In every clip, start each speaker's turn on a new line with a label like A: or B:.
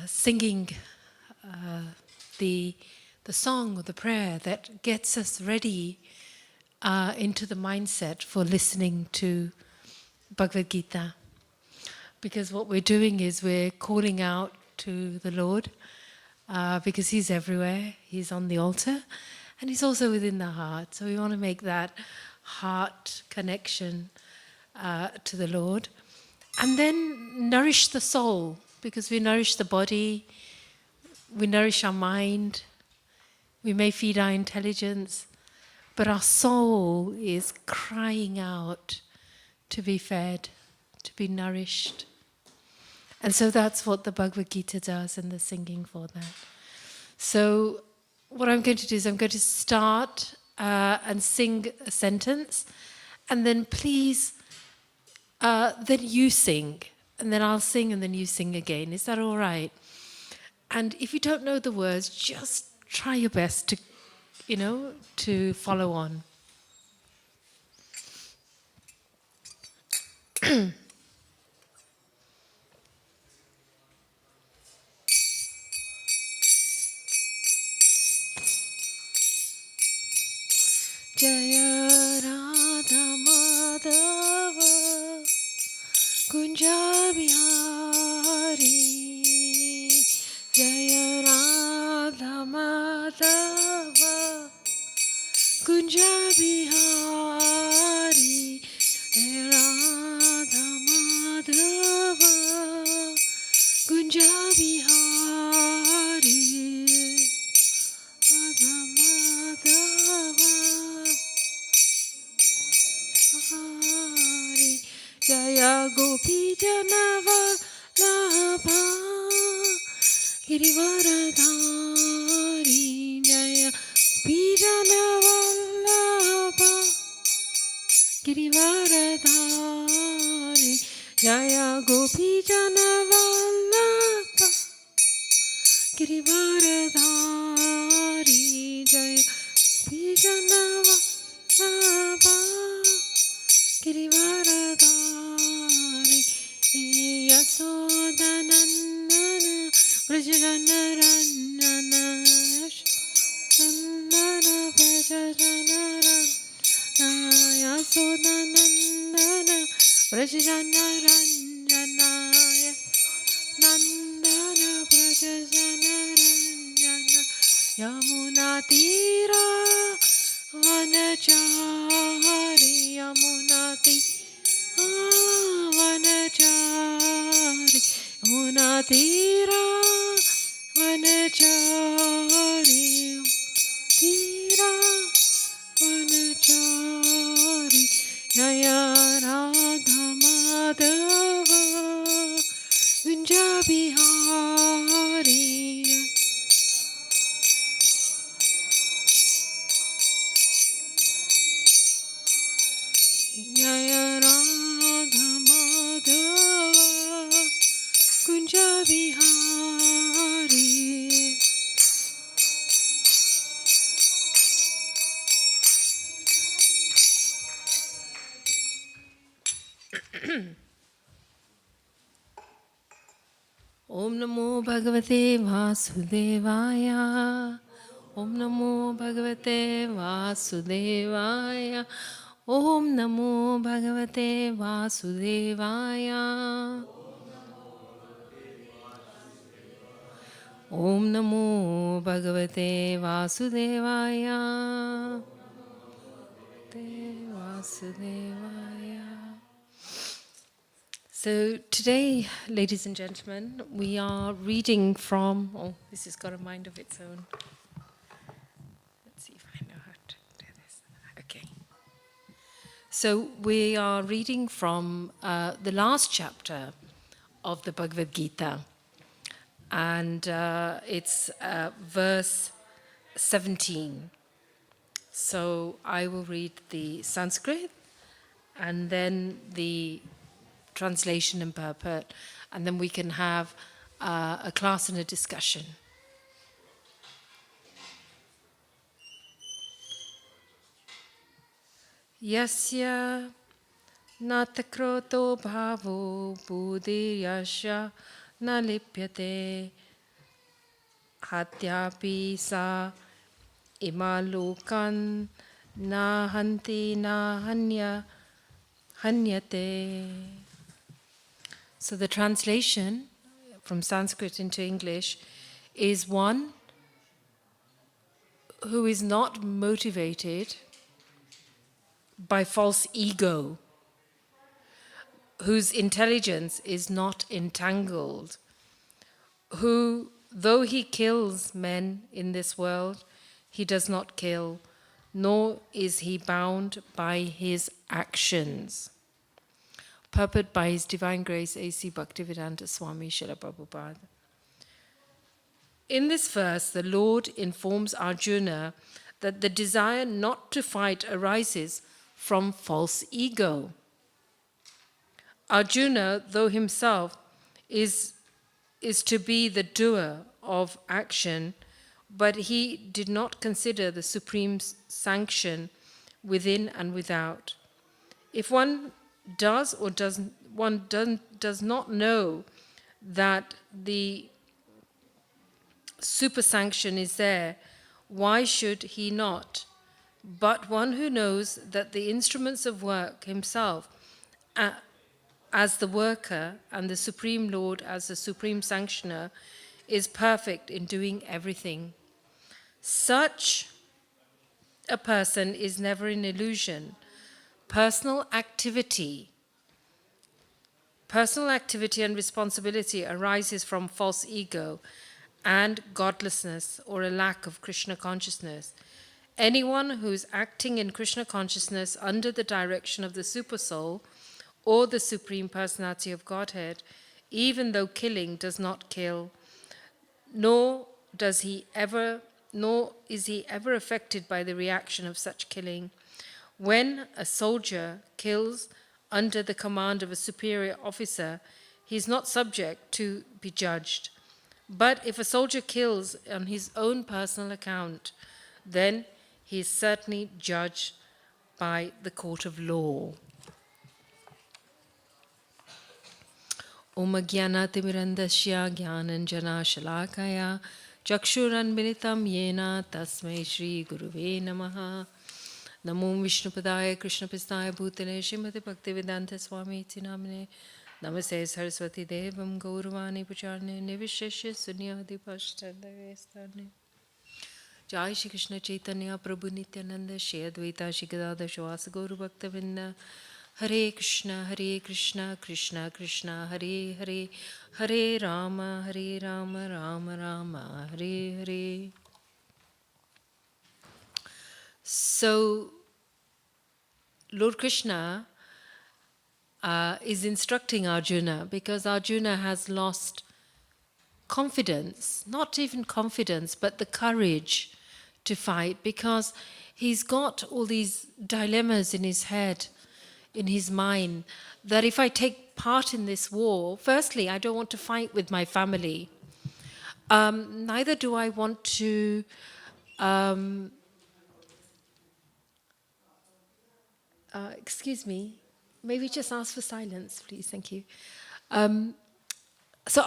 A: singing the song or the prayer that gets us ready into the mindset for listening to Bhagavad Gita. Because what we're doing is we're calling out to the Lord because He's everywhere. He's on the altar and He's also within the heart. So we want to make that heart connection to the Lord. And then nourish the soul, because we nourish the body, we nourish our mind, we may feed our intelligence, but our soul is crying out to be fed, to be nourished. And so that's what the Bhagavad Gita does, and the singing for that. So what I'm going to do is I'm going to start and sing a sentence, and then please, then you sing, and then I'll sing, and then you sing again. Is that all right? And if you don't know the words, just try your best to, to follow on. Jaya Radha Madhava Kunja Bihari, Jaya Radha Madhava Kunja Bihari, Jaya Radha Madhava Kunja Bihari, Radha Madhava Jaya Gopi Janavallabha Girivaradhari, Jaya Gopi Janavallabha Girivaradhari, Jaya Gopi Janavallabha Girivaradhari, Jaya Gopi Janavallabha Girivaradhari, Yasodanandana Vrajanaranjana Nandana Vrajanaranjana, Yasodanandana Vrajanaranjana Nandana Vrajanaranjana, Yamuna Tira Vanachari, Yamuna Vanachari, Yamuna Tira Vanachari, Tira Vanachari, Jaya Radha Madhava Kunja Bihari. Jaya Radha Madhava Kunja Bihari. Om Namo Bhagavate Vasudevaya. Om Namo Bhagavate Vasudevaya. Om Namo Bhagavate Vasudevaya. Om Namo Bhagavate Vasudevaya. Vasudevaya. So today, ladies and gentlemen, we are reading from, this has got a mind of its own. Let's see if I know how to do this. Okay. So we are reading from the last chapter of the Bhagavad Gita, and it's verse 17. So I will read the Sanskrit and then the translation and purport, and then we can have a class and a discussion. Yasya natakroto bhavo buddhi yasya na lipyate hatyapi sa imalokan na hanti na hanyate. So the translation from Sanskrit into English is one who is not motivated by false ego, whose intelligence is not entangled, who, though he kills men in this world, he does not kill, nor is he bound by his actions. Purport by His Divine Grace A.C. Bhaktivedanta Swami Srila Prabhupada. In this verse, the Lord informs Arjuna that the desire not to fight arises from false ego. Arjuna, though himself is to be the doer of action, but he did not consider the supreme sanction within and without. If one does or does not know that the super sanction is there, why should he not? But one who knows that the instruments of work himself as the worker and the Supreme Lord as the Supreme Sanctioner is perfect in doing everything. Such a person is never in illusion. Personal activity and responsibility arises from false ego and godlessness or a lack of Krishna consciousness. Anyone who is acting in Krishna consciousness under the direction of the Supersoul or the Supreme Personality of Godhead, even though killing does not kill, nor is he ever affected by the reaction of such killing. When a soldier kills under the command of a superior officer, he is not subject to be judged. But if a soldier kills on his own personal account, then he is certainly judged by the court of law. Om Jnanatimirandasya Jnananjana Shalakaya Chakshuranmilitam Yena Tasmai Shri Guruve Namaha. Namo Vishnupadaya Krishnapistaya Bhutale Srimati Bhaktivedanta Swami Iti Namine. Namaste Saraswati Devam Gauravani Pacharne Nivisheshe Sunyadi Pashtadavestane. Jai Shri Krishna Chaitanya Prabhu Nityananda Shri Advaita Shri Gadadhar Shivasa Gauru Bhaktavinda. Hare Krishna Krishna Krishna Hare Hare Hare Rama Rama Rama Hare Hare. So Lord Krishna is instructing Arjuna because Arjuna has lost confidence, not even confidence, but the courage to fight, because he's got all these dilemmas in his head, in his mind, that if I take part in this war, firstly, I don't want to fight with my family. Neither do I want to excuse me, maybe just ask for silence, please, thank you. So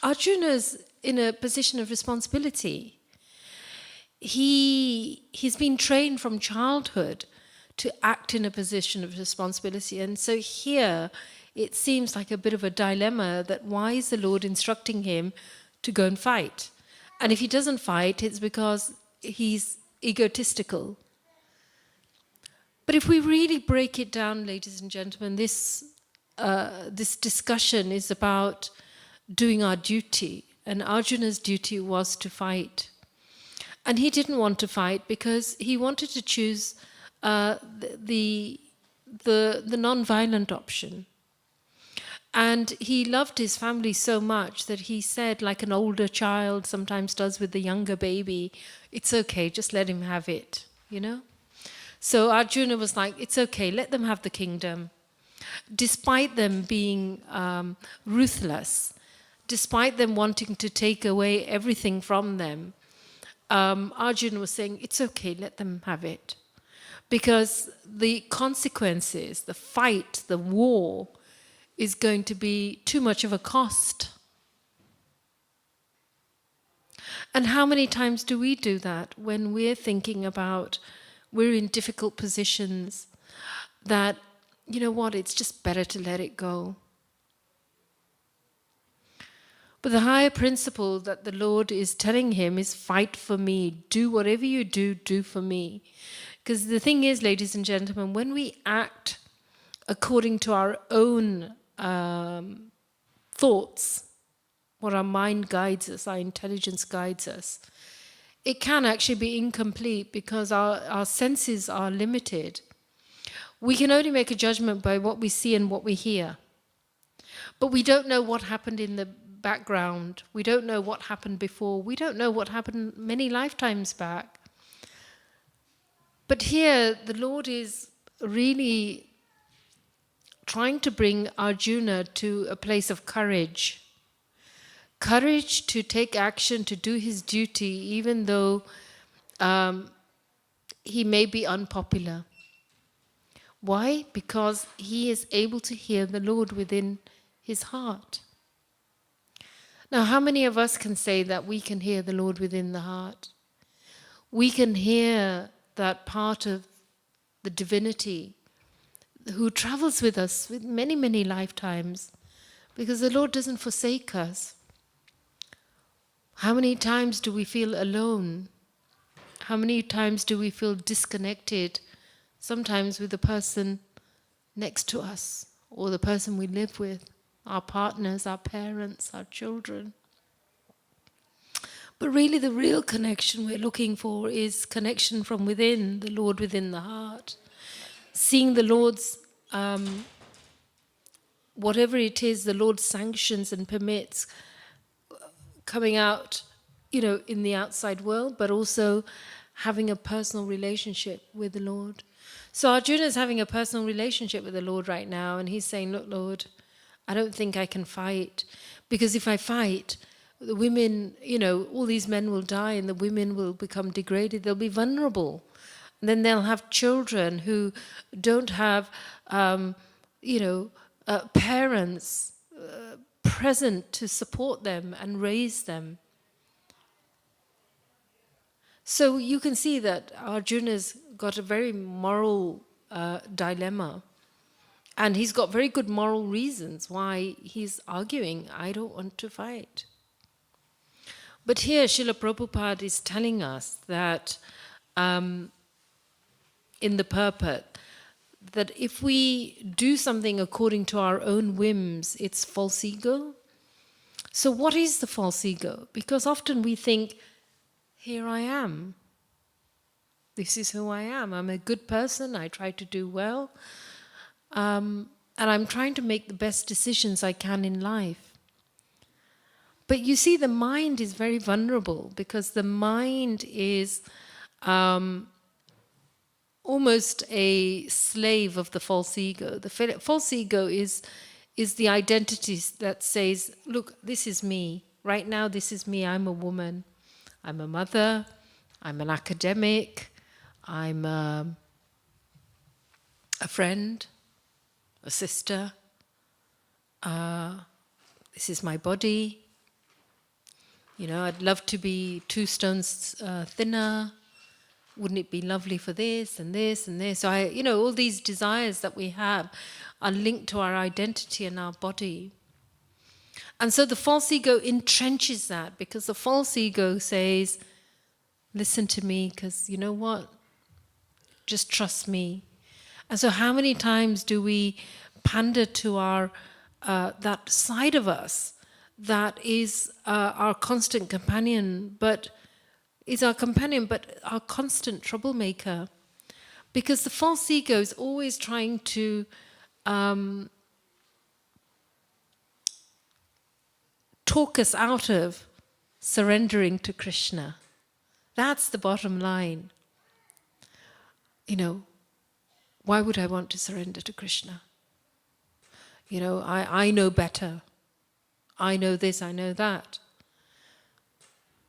A: Arjuna's in a position of responsibility. He's been trained from childhood to act in a position of responsibility. And so here it seems like a bit of a dilemma that why is the Lord instructing him to go and fight? And if he doesn't fight, it's because he's egotistical. But if we really break it down, ladies and gentlemen, this discussion is about doing our duty. And Arjuna's duty was to fight. And he didn't want to fight because he wanted to choose the non-violent option. And he loved his family so much that he said, like an older child sometimes does with the younger baby, it's okay, just let him have it, you know? So Arjuna was like, it's okay, let them have the kingdom. Despite them being ruthless, despite them wanting to take away everything from them, Arjuna was saying, it's okay, let them have it. Because the consequences, the fight, the war, is going to be too much of a cost. And how many times do we do that when we're thinking about, we're in difficult positions, that, you know what, it's just better to let it go. But the higher principle that the Lord is telling him is, fight for me. Do whatever you do, do for me. Because the thing is, ladies and gentlemen, when we act according to our own thoughts, what our mind guides us, our intelligence guides us, it can actually be incomplete because our senses are limited. We can only make a judgment by what we see and what we hear. But we don't know what happened in the background. We don't know what happened before. We don't know what happened many lifetimes back. But here, the Lord is really trying to bring Arjuna to a place of courage. Courage to take action, to do his duty, even though he may be unpopular. Why? Because he is able to hear the Lord within his heart. Now, how many of us can say that we can hear the Lord within the heart? We can hear that part of the divinity who travels with us with many, many lifetimes, because the Lord doesn't forsake us. How many times do we feel alone? How many times do we feel disconnected, sometimes with the person next to us or the person we live with, our partners, our parents, our children? But really the real connection we're looking for is connection from within, the Lord within the heart. Seeing the Lord's, whatever it is the Lord sanctions and permits coming out, in the outside world, but also having a personal relationship with the Lord. So Arjuna is having a personal relationship with the Lord right now, and he's saying, look, Lord, I don't think I can fight, because if I fight, the women, all these men will die and the women will become degraded, they'll be vulnerable. And then they'll have children who don't have, parents present to support them and raise them. So you can see that Arjuna's got a very moral dilemma. And he's got very good moral reasons why he's arguing, I don't want to fight. But here Srila Prabhupada is telling us that in the purport, that if we do something according to our own whims, it's false ego. So what is the false ego? Because often we think, here I am. This is who I am. I'm a good person. I try to do well. And I'm trying to make the best decisions I can in life. But you see, the mind is very vulnerable, because the mind is almost a slave of the false ego. The false ego is the identity that says, look, this is me. Right now, this is me. I'm a woman. I'm a mother. I'm an academic. I'm a friend, a sister. This is my body. I'd love to be 2 stones thinner. Wouldn't it be lovely for this and this and this? So all these desires that we have are linked to our identity and our body. And so the false ego entrenches that, because the false ego says, listen to me, because you know what? Just trust me. And so how many times do we pander to our that side of us that is our constant companion, but our constant troublemaker? Because the false ego is always trying to talk us out of surrendering to Krishna. That's the bottom line. Why would I want to surrender to Krishna? I know better. I know this, I know that.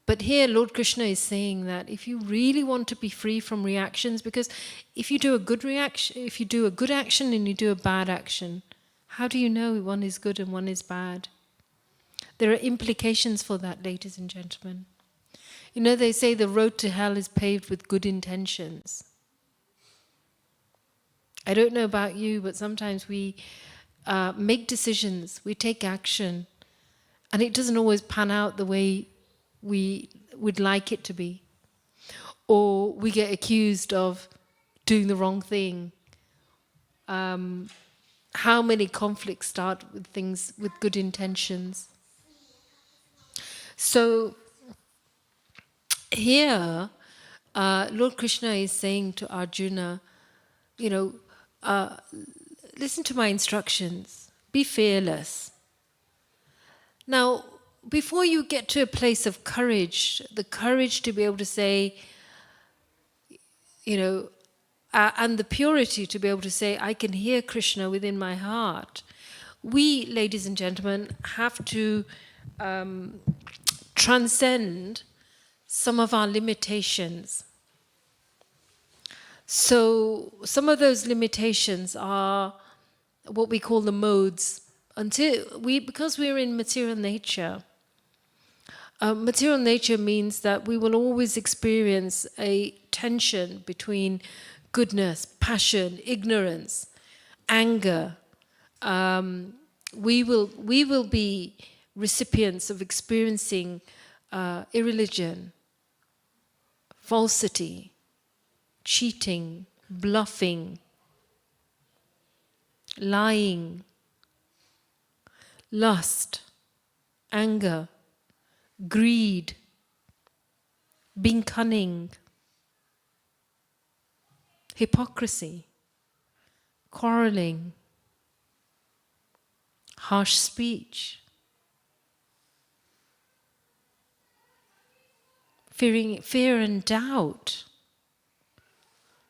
A: But here Lord Krishna is saying that if you really want to be free from reactions, because if you do a good action and you do a bad action, how do you know one is good and one is bad? There are implications for that, ladies and gentlemen. You know, they say the road to hell is paved with good intentions. I don't know about you, but sometimes we make decisions, we take action, and it doesn't always pan out the way we would like it to be. Or we get accused of doing the wrong thing. How many conflicts start with things with good intentions? So here, Lord Krishna is saying to Arjuna, you know, listen to my instructions, be fearless. Now, before you get to a place of courage, the courage to be able to say, you know, and the purity to be able to say, I can hear Krishna within my heart, we, ladies and gentlemen, have to transcend some of our limitations. So some of those limitations are what we call the modes. Because we're in material nature, material nature means that we will always experience a tension between goodness, passion, ignorance, anger. We will be recipients of experiencing irreligion, falsity, cheating, bluffing, lying, lust, anger, greed, being cunning, hypocrisy, quarreling, harsh speech, fear and doubt,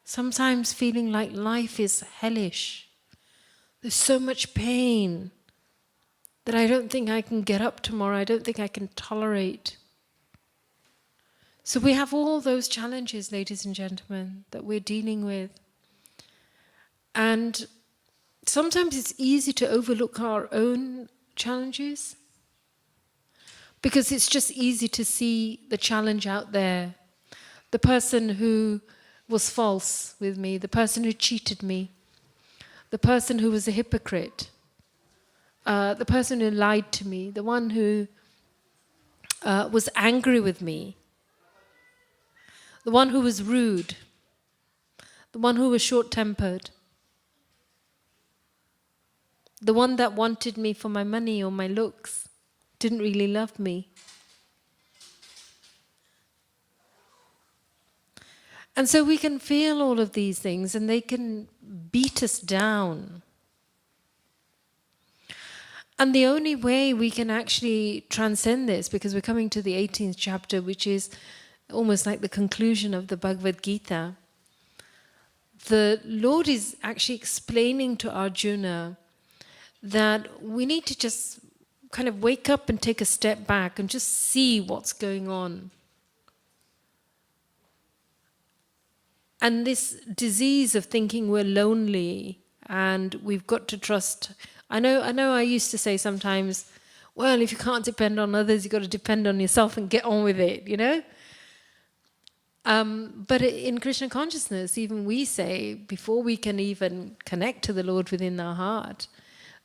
A: sometimes feeling like life is hellish. There's so much pain that I don't think I can get up tomorrow, I don't think I can tolerate. So we have all those challenges, ladies and gentlemen, that we're dealing with. And sometimes it's easy to overlook our own challenges because it's just easy to see the challenge out there. The person who was false with me, the person who cheated me, the person who was a hypocrite, the person who lied to me, the one who was angry with me, the one who was rude, the one who was short-tempered, the one that wanted me for my money or my looks, didn't really love me. And so we can feel all of these things and they can beat us down. And the only way we can actually transcend this, because we're coming to the 18th chapter, which is almost like the conclusion of the Bhagavad Gita, the Lord is actually explaining to Arjuna that we need to just kind of wake up and take a step back and just see what's going on. And this disease of thinking we're lonely and we've got to trust. I know I used to say sometimes, well, if you can't depend on others, you've got to depend on yourself and get on with it, you know? But in Krishna consciousness, even we say, before we can even connect to the Lord within our heart,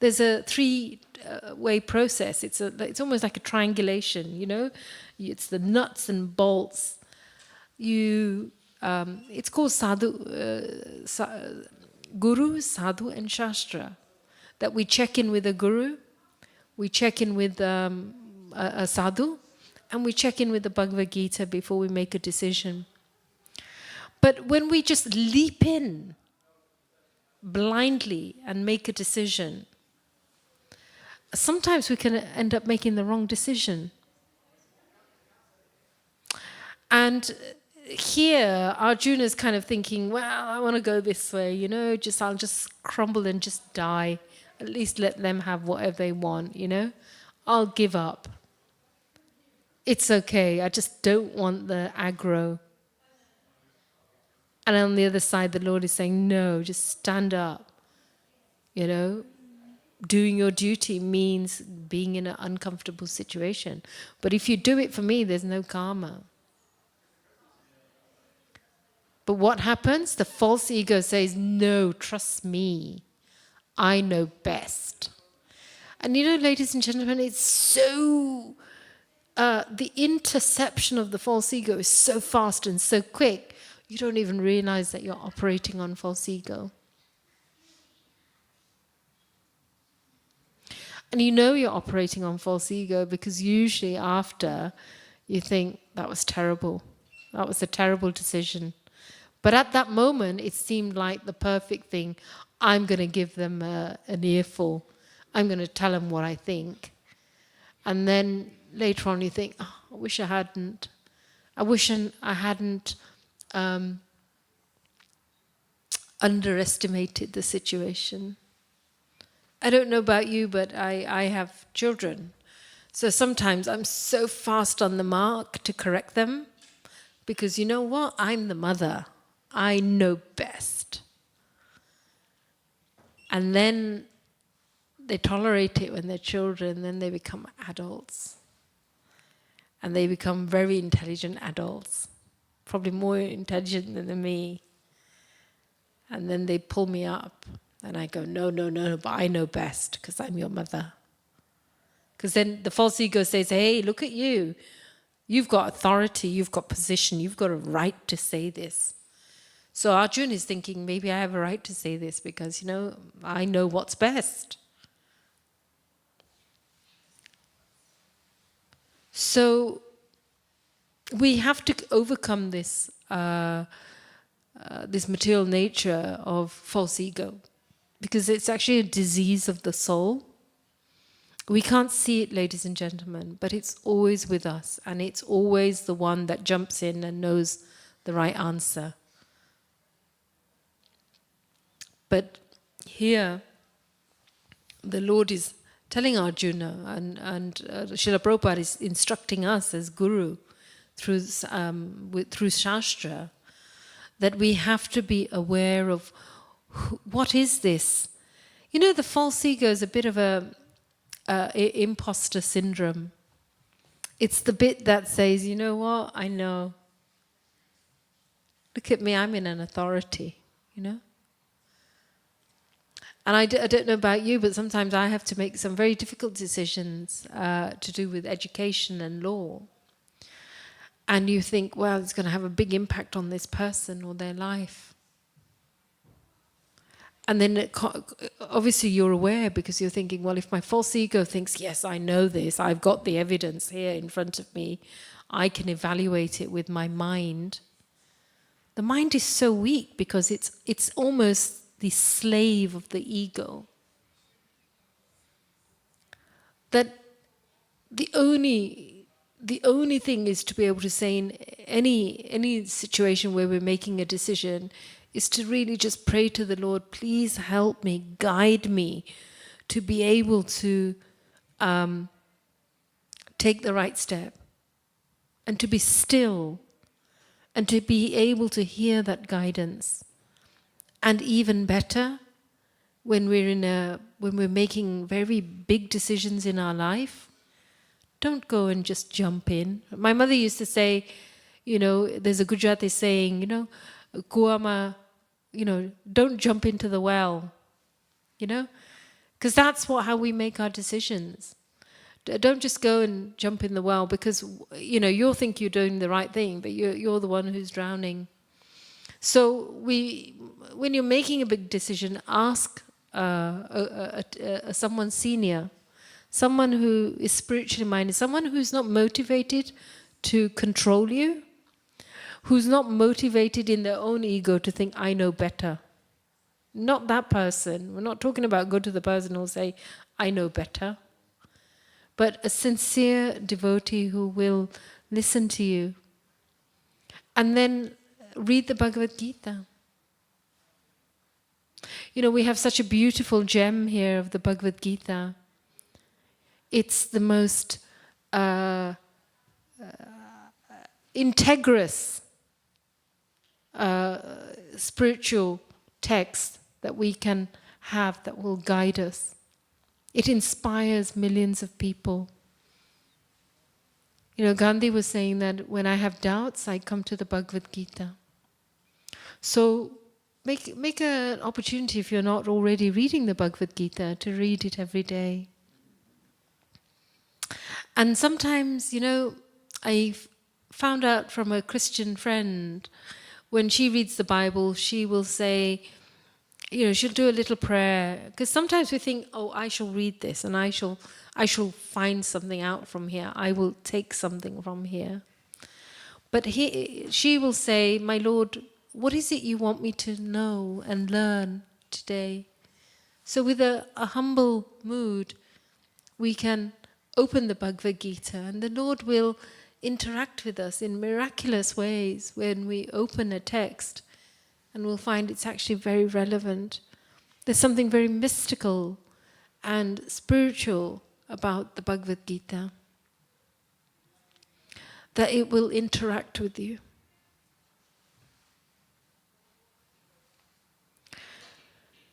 A: there's a three-way process. It's almost like a triangulation, you know? It's the nuts and bolts. It's called Guru, Sadhu, and Shastra. That we check in with a Guru, we check in with a Sadhu, and we check in with the Bhagavad Gita before we make a decision. But when we just leap in blindly and make a decision, sometimes we can end up making the wrong decision. And here, Arjuna is kind of thinking, well, I want to go this way, you know, I'll just crumble and just die. At least let them have whatever they want, you know. I'll give up. It's okay, I just don't want the aggro. And on the other side, the Lord is saying, no, just stand up. You know, doing your duty means being in an uncomfortable situation. But if you do it for me, there's no karma. But what happens? The false ego says, no, trust me. I know best. And you know, ladies and gentlemen, it's so, the interception of the false ego is so fast and so quick, you don't even realize that you're operating on false ego. And you know you're operating on false ego because usually after you think, that was terrible. That was a terrible decision. But at that moment, it seemed like the perfect thing. I'm going to give them an earful. I'm going to tell them what I think. And then later on you think, oh, I wish I hadn't. I wish I hadn't underestimated the situation. I don't know about you, but I have children. So sometimes I'm so fast on the mark to correct them because you know what? I'm the mother. I know best. And then they tolerate it when they're children, then they become adults. And they become very intelligent adults, probably more intelligent than me. And then they pull me up. And I go, no, but I know best because I'm your mother. Because then the false ego says, hey, look at you. You've got authority, you've got position, you've got a right to say this. So Arjun is thinking, maybe I have a right to say this because, you know, I know what's best. So we have to overcome this, this material nature of false ego. Because it's actually a disease of the soul. We can't see it, ladies and gentlemen, but it's always with us. And it's always the one that jumps in and knows the right answer. But here, the Lord is telling Arjuna, and Srila Prabhupada is instructing us as Guru through Shastra, that we have to be aware of what is this? You know, the false ego is a bit of a imposter syndrome. It's the bit that says, you know what, I know. Look at me, I'm in an authority, you know. And I don't know about you, but sometimes I have to make some very difficult decisions to do with education and law. And you think, well, it's going to have a big impact on this person or their life. And then obviously you're aware because you're thinking, well, if my false ego thinks, yes, I know this, I've got the evidence here in front of me, I can evaluate it with my mind. The mind is so weak because it's almost the slave of the ego. That the only thing is to be able to say in any situation where we're making a decision is to really just pray to the Lord, please help me, guide me to be able to take the right step and to be still and to be able to hear that guidance. And even better, when we're making very big decisions in our life, don't go and just jump in. My mother used to say, you know, there's a Gujarati saying, you know, Kuama, you know, don't jump into the well, you know, because that's how we make our decisions. Don't just go and jump in the well because, you know, you'll think you're doing the right thing, but you're the one who's drowning. So when you're making a big decision, ask someone senior, someone who is spiritually minded, someone who's not motivated to control you, who's not motivated in their own ego to think, I know better. Not that person. We're not talking about go to the person who'll say, I know better. But a sincere devotee who will listen to you. And then read the Bhagavad Gita. You know, we have such a beautiful gem here of the Bhagavad Gita. It's the most integrous spiritual text that we can have that will guide us. It inspires millions of people. You know, Gandhi was saying that when I have doubts, I come to the Bhagavad Gita. So make an opportunity, if you're not already reading the Bhagavad Gita, to read it every day. And sometimes, I've found out from a Christian friend, when she reads the Bible, she will say, she'll do a little prayer. Because sometimes we think, oh, I shall read this and I shall find something out from here. I will take something from here. But she will say, my Lord, what is it you want me to know and learn today? So with a humble mood, we can open the Bhagavad Gita and the Lord will interact with us in miraculous ways when we open a text, and we'll find it's actually very relevant. There's something very mystical and spiritual about the Bhagavad Gita, that it will interact with you.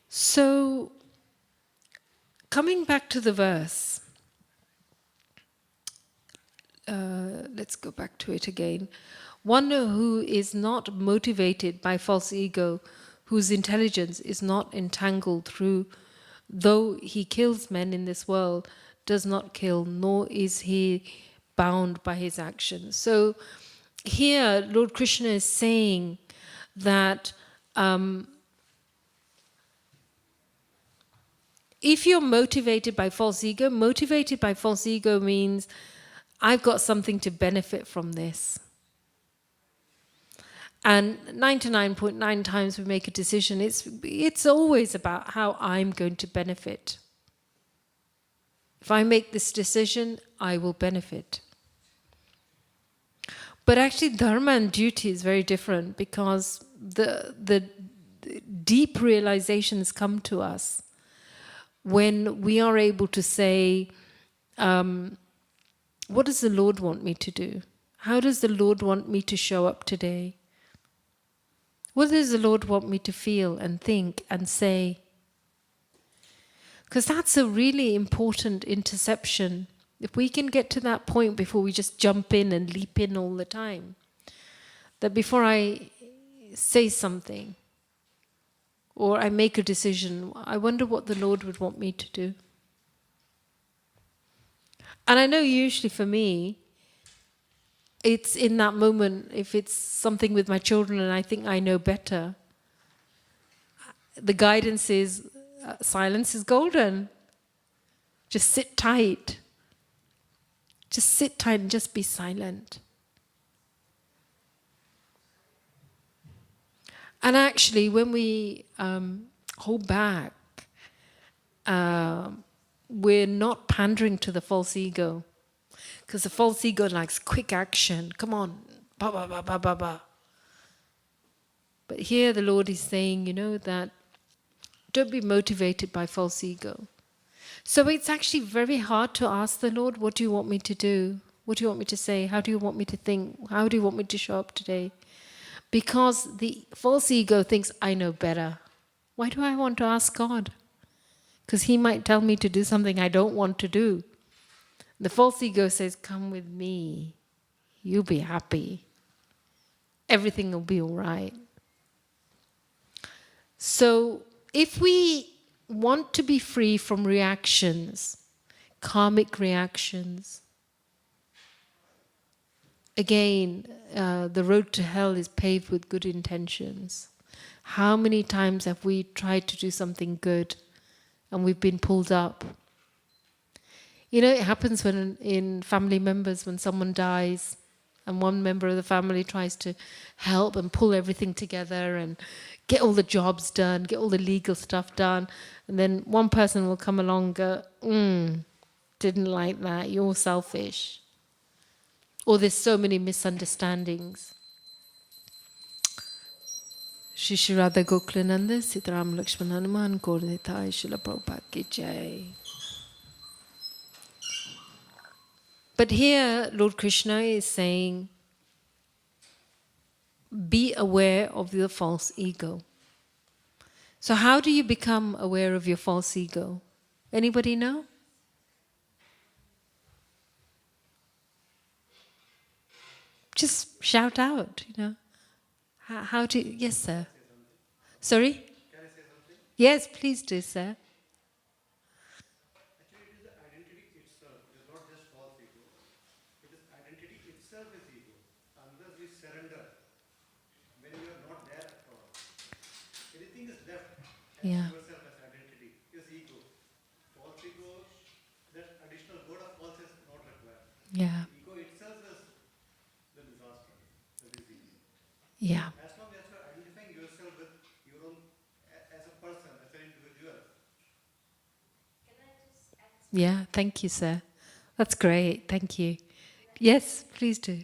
A: So, coming back to the verse, let's go back to it again. One who is not motivated by false ego, whose intelligence is not entangled through, though he kills men in this world, does not kill, nor is he bound by his actions. So here Lord Krishna is saying that if you're motivated by false ego means I've got something to benefit from this. And 99.9 times we make a decision, it's always about how I'm going to benefit. If I make this decision, I will benefit. But actually dharma and duty is very different, because the deep realizations come to us when we are able to say, what does the Lord want me to do? How does the Lord want me to show up today? What does the Lord want me to feel and think and say? Because that's a really important interception. If we can get to that point before we just jump in and leap in all the time, that before I say something or I make a decision, I wonder what the Lord would want me to do. And I know usually for me, it's in that moment, if it's something with my children and I think I know better, the guidance is, silence is golden. Just sit tight. Just sit tight and just be silent. And actually, when we hold back, we're not pandering to the false ego. Because the false ego likes quick action. Come on, ba ba ba ba ba ba. But here the Lord is saying, that don't be motivated by false ego. So it's actually very hard to ask the Lord, what do you want me to do? What do you want me to say? How do you want me to think? How do you want me to show up today? Because the false ego thinks, I know better. Why do I want to ask God? Because He might tell me to do something I don't want to do. The false ego says, come with me. You'll be happy. Everything will be all right. So if we want to be free from reactions, karmic reactions, again, the road to hell is paved with good intentions. How many times have we tried to do something good and we've been pulled up? It happens when in family members, when someone dies and one member of the family tries to help and pull everything together and get all the jobs done, get all the legal stuff done, and then one person will come along and go, didn't like that, you're selfish. Or there's so many misunderstandings. Shri Shri Radha Gokulananda Sitaram Lakshman Hanuman Gauranitai Srila Prabhupada Ki Jai. But here Lord Krishna is saying, be aware of your false ego. So how do you become aware of your false ego? Anybody know? Just shout out, How do you, yes sir? Sorry?
B: Can I say something?
A: Yes, please do, sir.
B: Actually, it is the identity itself. It is not just false ego. It is identity itself is ego. Unless we surrender, when you are not there at all, anything is left as
A: Yeah.
B: yourself as identity is ego. False ego, that additional word of false is not required.
A: Yeah.
B: Ego itself is the disaster, the disease.
A: Yeah.
B: As long as you are identifying yourself with your own, as a person, as an individual.
A: Yeah. Thank you, sir. That's great. Thank you. Yes, please do.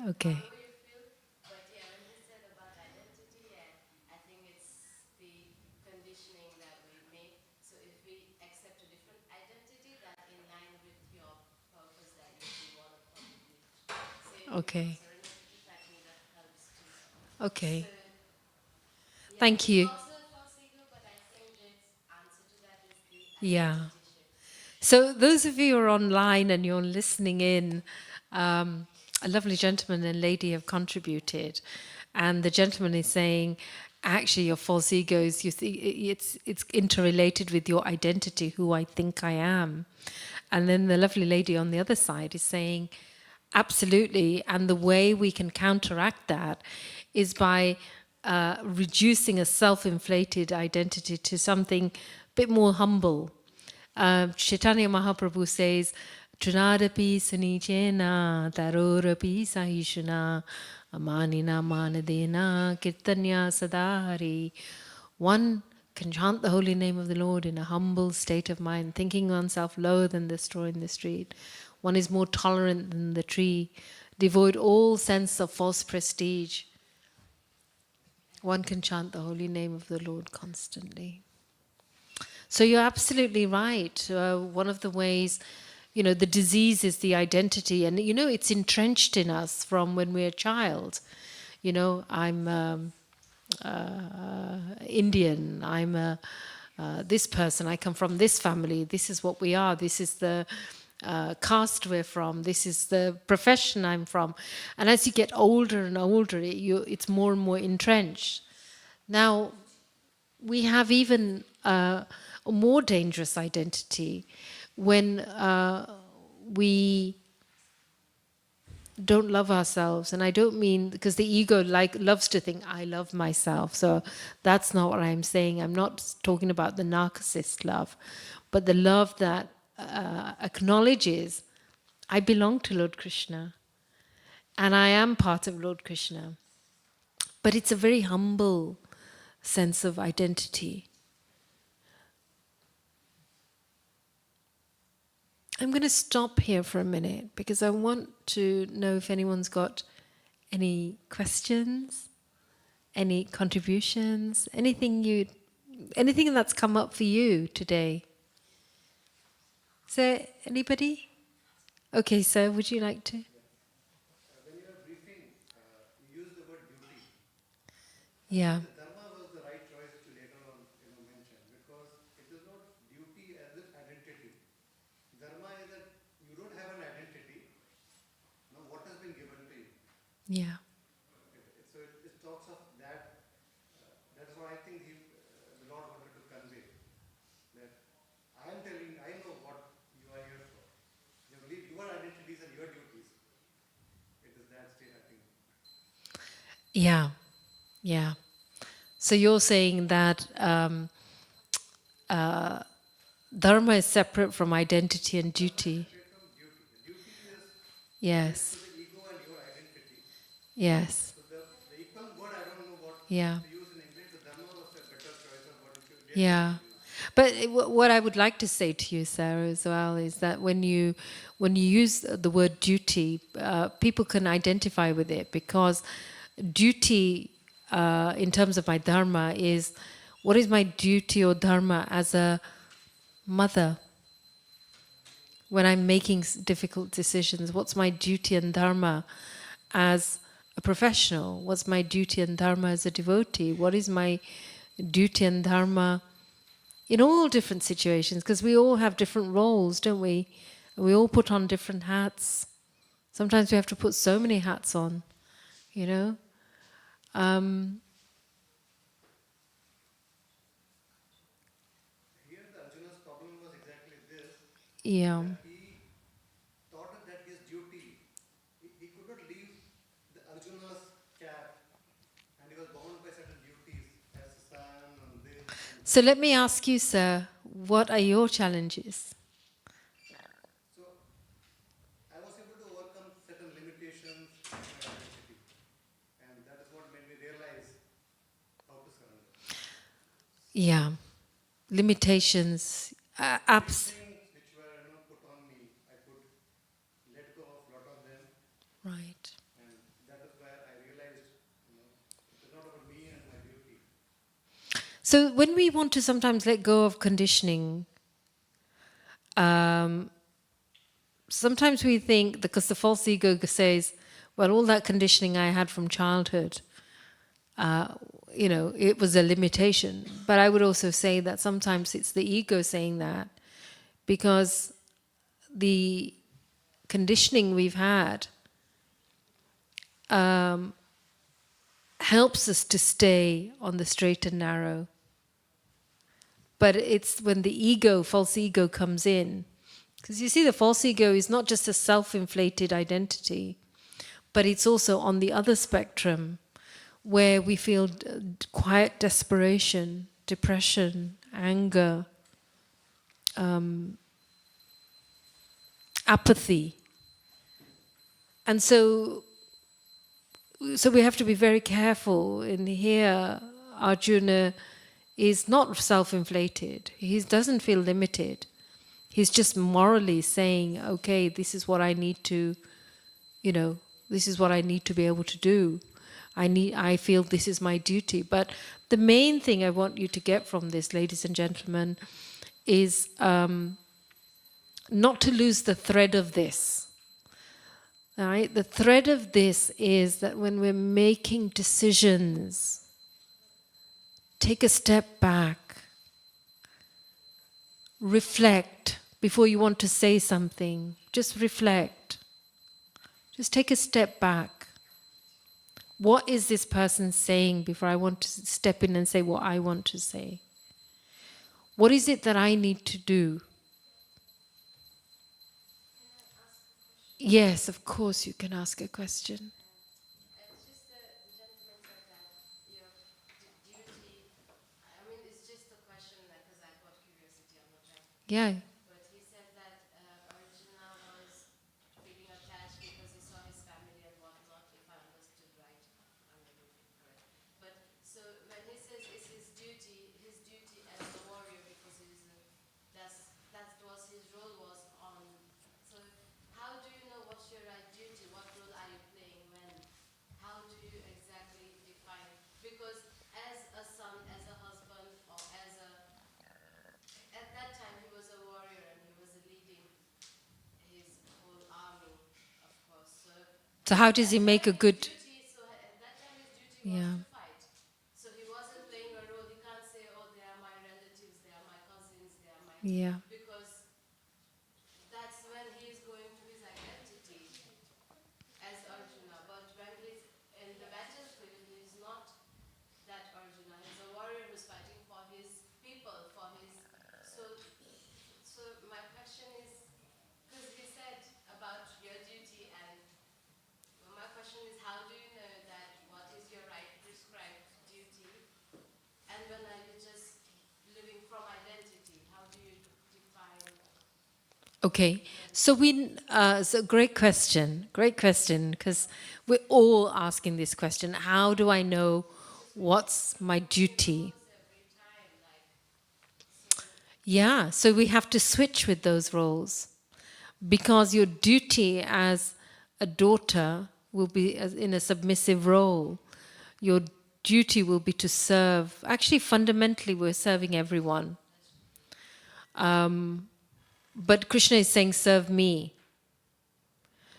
A: Okay. Okay. Okay. Thank you. Yeah. So those of you who are online and you're listening in, a lovely gentleman and lady have contributed, and the gentleman is saying, actually, your false egos, you see, it's interrelated with your identity, who I think I am, and then the lovely lady on the other side is saying, absolutely, and the way we can counteract that is by reducing a self-inflated identity to something a bit more humble. Chaitanya Mahaprabhu says, Trunadapi sanichena tarorapi sahishuna amanina manadena kirtanya sadhari. One can chant the holy name of the Lord in a humble state of mind, thinking oneself lower than the straw in the street. One is more tolerant than the tree, devoid all sense of false prestige. One can chant the holy name of the Lord constantly. So you're absolutely right. One of the ways, the disease is the identity, and it's entrenched in us from when we're a child. I'm Indian. I'm this person. I come from this family. This is what we are. This is the caste we're from. This is the profession I'm from. And as you get older and older, it's more and more entrenched. Now, we have even a more dangerous identity when we don't love ourselves. And I don't mean, because the ego loves to think I love myself, so that's not what I'm saying. I'm not talking about the narcissist love, but the love that acknowledges I belong to Lord Krishna and I am part of Lord Krishna. But it's a very humble sense of identity. I'm going to stop here for a minute because I want to know if anyone's got any questions, any contributions, anything that's come up for you today. Is there anybody? Okay, sir, would you like to?
B: When you are briefing, you use the word duty.
A: Yeah.
B: The dharma was the right choice to later on mention, because it is not duty as an identity. Dharma is that you don't have an identity. Now, what has been given to you?
A: Yeah.
B: So it talks of that. That is what I think the Lord wanted to convey. That I am telling, I know what you are here for. You believe your identities and your duties. It is that state, I think.
A: Yeah. Yeah. So you're saying that dharma is separate from identity and duty.
B: Separate from duty. The duty is
A: Yes.
B: to the ego and your identity.
A: Yes.
B: So the equal word, I don't know what
A: Yeah.
B: to use in English. The dharma was a better choice of what you did
A: Yeah.
B: use.
A: But what I would like to say to you, Sarah, as well, is that when you use the word duty, people can identify with it, because duty, in terms of my dharma, is what is my duty or dharma as a mother when I'm making difficult decisions? What's my duty and dharma as a professional? What's my duty and dharma as a devotee? What is my duty and dharma in all different situations, because we all have different roles, don't we? And we all put on different hats. Sometimes we have to put so many hats on, you know.
B: Here the Arjuna's problem was exactly this,
A: Yeah.
B: that he thought that his duty, he could not leave the Arjuna's cap, and he was bound by certain duties as a son and this and
A: So
B: that.
A: let me ask you, sir, what are your challenges?
B: So I was able to overcome certain limitations in my identity, and that is what made me realize how to surrender.
A: Yeah. Limitations,
B: Many
A: apps.
B: things which were put on me, I could let go of a lot of them,
A: Right.
B: and that is where I realized it is not about me and my duty.
A: So when we want to sometimes let go of conditioning, sometimes we think, because the false ego says, well, all that conditioning I had from childhood, it was a limitation. But I would also say that sometimes it's the ego saying that, because the conditioning we've had helps us to stay on the straight and narrow. But it's when the ego, false ego, comes in. Because you see, the false ego is not just a self-inflated identity, but it's also on the other spectrum, where we feel quiet desperation, depression, anger, apathy. And so we have to be very careful. In here, Arjuna is not self-inflated. He doesn't feel limited. He's just morally saying, okay, this is what I need to, this is what I need to be able to do. I feel this is my duty. But the main thing I want you to get from this, ladies and gentlemen, is not to lose the thread of this. All right? The thread of this is that when we're making decisions, take a step back, reflect before you want to say something. Just reflect. Just take a step back. What is this person saying before I want to step in and say what I want to say? What is it that I need to do? Yes, of course you can ask a question.
C: It's just the gentleman said that your duty, I mean, it's just a question because I got curiosity, I'm not trying.
A: Yeah.
C: But he said that Arjuna was feeling attached because he saw his family and whatnot, if I understood right. I may be incorrect. But so when he says it's his duty as a warrior, because that was his role was on. So how do you know what's your right duty? What role are you playing when? How do you exactly define? Because as a son, as a husband, or at that time he was a warrior and he was leading his whole army, of course.
A: So how does he make a good...
C: At that time his duty was
A: Yeah.
C: to fight. So he wasn't playing a role. He can't say, oh, they are my relatives, they are my cousins, they are my...
A: Yeah.
C: Because that's when he is going to his identity as Arjuna. But when he's in the battlefield, he's not that Arjuna. He's a warrior who's fighting for his people, for his... So my question is, because he said about your duty, and my question is, how do you know that what is your right prescribed duty, and when are you just living from identity? How do you define?
A: Okay, so it's a great question, because we're all asking this question. How do I know what's my duty?
C: Every time,
A: Yeah, so we have to switch with those roles, because your duty as a daughter will be in a submissive role. Your duty will be to serve. Actually, fundamentally, we're serving everyone. But Krishna is saying, serve me.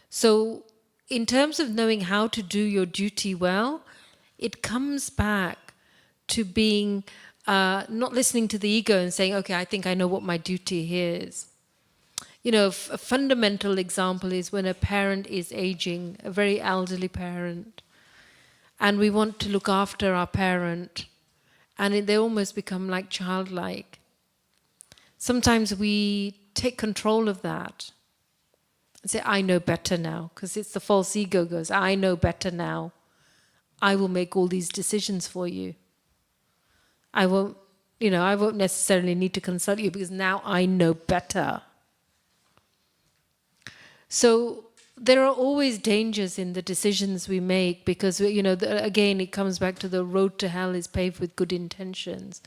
A: So in terms of knowing how to do your duty well, it comes back to being not listening to the ego and saying, okay, I think I know what my duty here is. You know, a fundamental example is when a parent is aging, a very elderly parent, and we want to look after our parent, and they almost become like childlike. Sometimes we take control of that and say, I know better now, because it's the false ego goes, I know better now. I will make all these decisions for you. I won't necessarily need to consult you because now I know better. So there are always dangers in the decisions we make because, again, it comes back to the road to hell is paved with good intentions.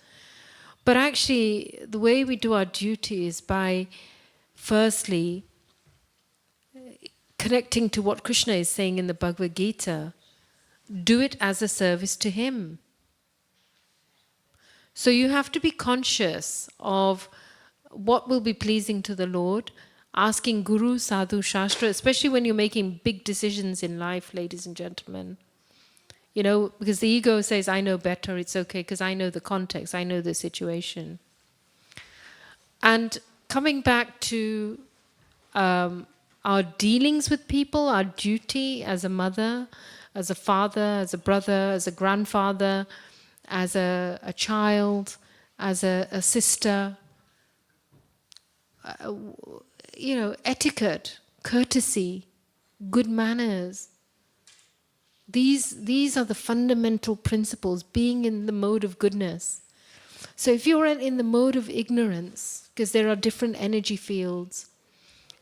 A: But actually, the way we do our duty is by, firstly, connecting to what Krishna is saying in the Bhagavad Gita. Do it as a service to him. So you have to be conscious of what will be pleasing to the Lord, asking Guru, Sadhu, Shastra, especially when you're making big decisions in life, ladies and gentlemen. Because the ego says, I know better, it's okay, because I know the context, I know the situation. And coming back to our dealings with people, our duty as a mother, as a father, as a brother, as a grandfather, as a child, as a sister, etiquette, courtesy, good manners. These are the fundamental principles, being in the mode of goodness. So if you're in the mode of ignorance, because there are different energy fields,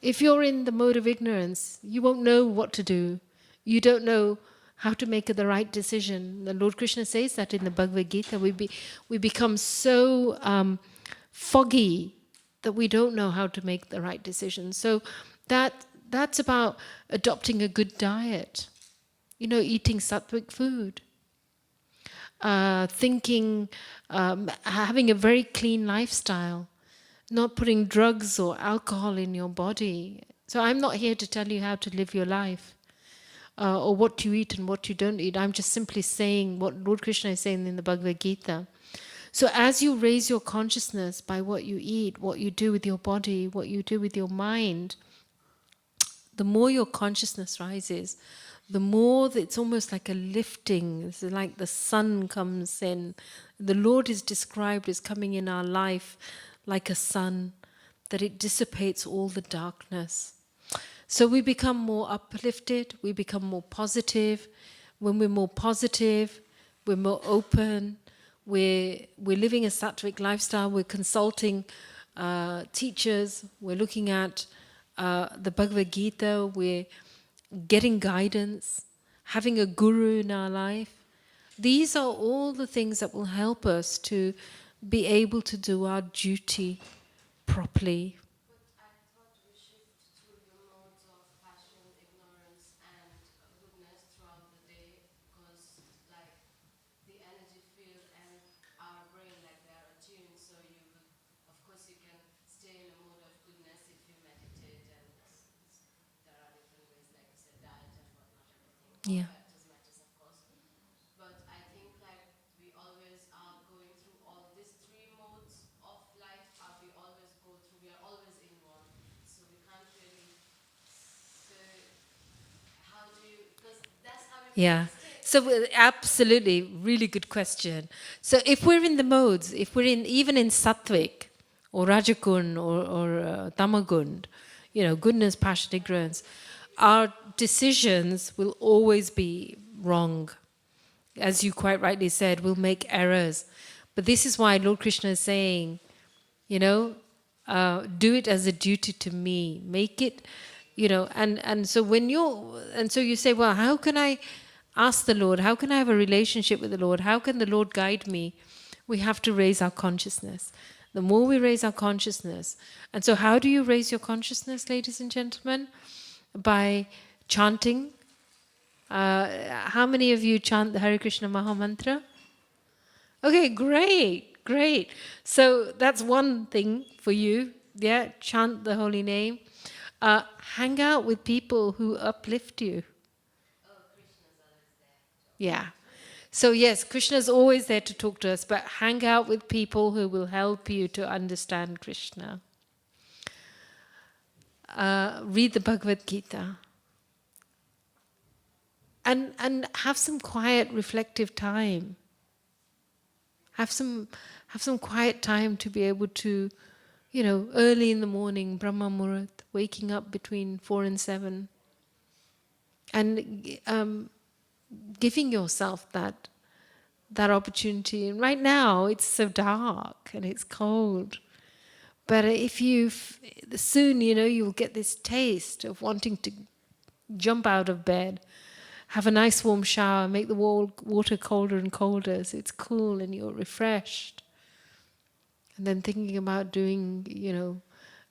A: if you're in the mode of ignorance, you won't know what to do. You don't know how to make the right decision. The Lord Krishna says that in the Bhagavad Gita. We become so foggy that we don't know how to make the right decision. So that's about adopting a good diet. Eating sattvic food. Thinking, having a very clean lifestyle. Not putting drugs or alcohol in your body. So I'm not here to tell you how to live your life or what you eat and what you don't eat. I'm just simply saying what Lord Krishna is saying in the Bhagavad Gita. So as you raise your consciousness by what you eat, what you do with your body, what you do with your mind, the more your consciousness rises, the more it's almost like a lifting. It's like the sun comes in. The Lord is described as coming in our life like a sun, that it dissipates all the darkness. So we become more uplifted, we become more positive. When we're more positive, we're more open, we're living a sattvic lifestyle, we're consulting teachers, we're looking at the Bhagavad Gita, we're getting guidance, having a guru in our life. These are all the things that will help us to be able to do our duty properly.
C: But I thought we shift through the modes of passion, ignorance, and goodness throughout the day because, like, the energy field and our brain, like, they are attuned. So you will, of course, you can stay in a mode of goodness if you meditate, and there are different ways, like you said, diet and whatnot, everything.
A: Yeah.
C: Factors matters, of course. But I think, like, we always are going through all these three modes of life. We always go through. We are always in one, so we can't really say how do you, because that's how we
A: Yeah.
C: stay.
A: So absolutely, really good question. So if we're in the modes, if we're even in sattvic or rajagun or tamagun, goodness, passion, ignorance, our decisions will always be wrong. As you quite rightly said, we'll make errors. But this is why Lord Krishna is saying, do it as a duty to me. Make it, and so so you say, well, how can I ask the Lord? How can I have a relationship with the Lord? How can the Lord guide me? We have to raise our consciousness. The more we raise our consciousness. And so how do you raise your consciousness, ladies and gentlemen? By chanting. How many of you chant the Hare Krishna Maha Mantra? Okay, great. So that's one thing for you. Yeah, chant the holy name. Hang out with people who uplift you.
C: Oh, Krishna's always there.
A: Yeah. So yes, Krishna is always there to talk to us, but hang out with people who will help you to understand Krishna. Read the Bhagavad Gita. And have some quiet, reflective time. Have some quiet time to be able to, early in the morning, Brahma Muhurat, waking up between 4 and 7, and giving yourself that opportunity. And right now, it's so dark and it's cold. But if soon, you'll get this taste of wanting to jump out of bed, have a nice warm shower, make the water colder and colder so it's cool and you're refreshed. And then thinking about doing,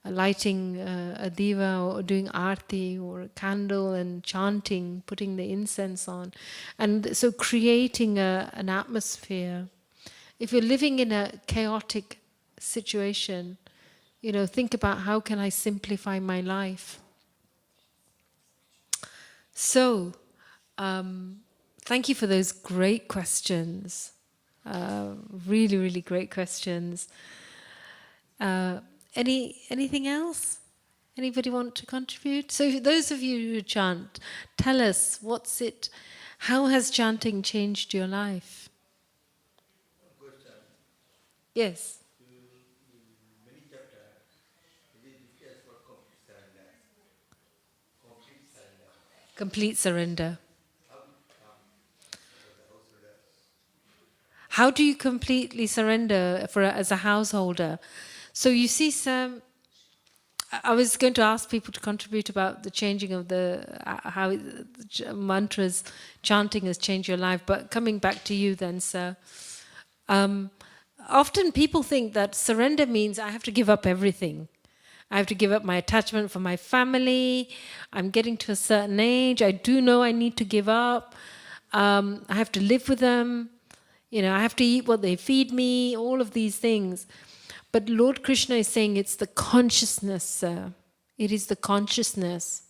A: lighting a diva or doing arti or a candle and chanting, putting the incense on. And so creating an atmosphere. If you're living in a chaotic situation, think about how can I simplify my life. So, thank you for those great questions. Really, really great questions. Anything else? Anybody want to contribute? So those of you who chant, tell us, how has chanting changed your life? Yes.
B: Many chapters, it is discussed about complete surrender. Complete surrender.
A: Complete surrender.
B: How it comes for the householder.
A: How do you completely surrender as a householder? So you see, Sam, I was going to ask people to contribute about the changing of how mantras, chanting has changed your life. But coming back to you then, sir, often people think that surrender means I have to give up everything. I have to give up my attachment for my family. I'm getting to a certain age. I do know I need to give up. I have to live with them. I have to eat what they feed me, all of these things. But Lord Krishna is saying it's the consciousness, sir. It is the consciousness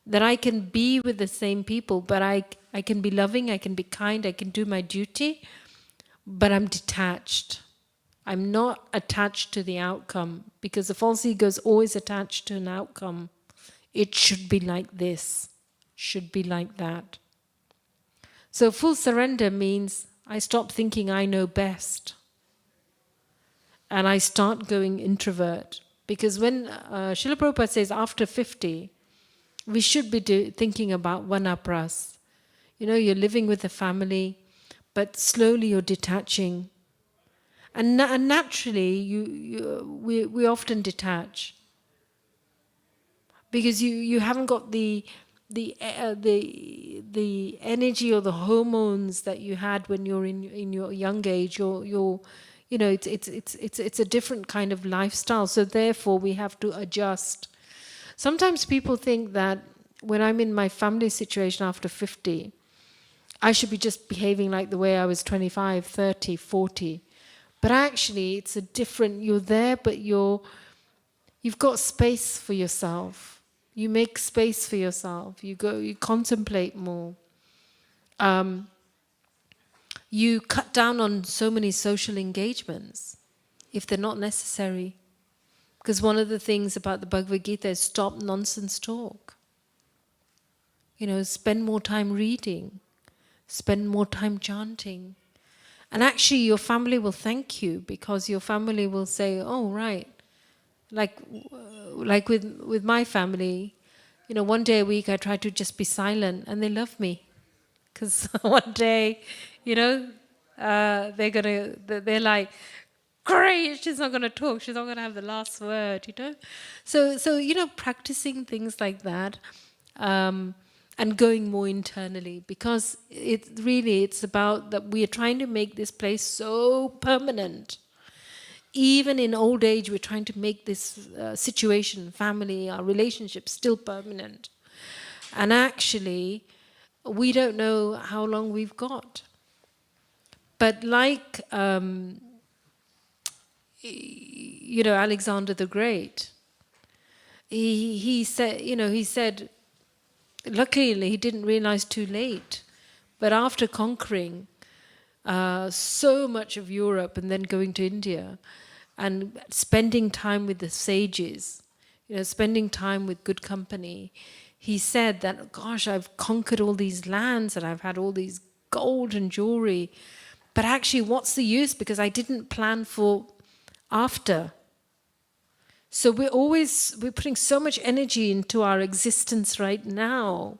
A: that I can be with the same people, but I can be loving, I can be kind, I can do my duty, but I'm detached. I'm not attached to the outcome, because the false ego is always attached to an outcome. It should be like this, should be like that. So full surrender means I stop thinking I know best. And I start going introvert. Because when Srila Prabhupada says after 50, we should be thinking about vanapras. You're living with the family, but slowly you're detaching. And naturally, we often detach. Because you haven't got the energy or the hormones that you had when you're in your young age. It's a different kind of lifestyle. So therefore, we have to adjust. Sometimes people think that when I'm in my family situation after 50, I should be just behaving like the way I was 25, 30, 40. But actually, it's a different. You're there, but you've got space for yourself. You make space for yourself. You contemplate more. You cut down on so many social engagements if they're not necessary. Because one of the things about the Bhagavad Gita is stop nonsense talk. Spend more time reading. Spend more time chanting. And actually your family will thank you, because your family will say, oh, right. Like with my family, one day a week I try to just be silent and they love me. Because one day, they're like, great, she's not going to talk, she's not going to have the last word, So, practicing things like that, and going more internally, because it's about that we are trying to make this place so permanent. Even in old age, we're trying to make this situation, family, our relationship still permanent. And actually, we don't know how long we've got. But like, Alexander the Great, he said, luckily he didn't realize too late, but after conquering, so much of Europe and then going to India and spending time with the sages, spending time with good company, he said that, gosh, I've conquered all these lands and I've had all these gold and jewelry, but actually what's the use, because I didn't plan for after. So we're putting so much energy into our existence right now.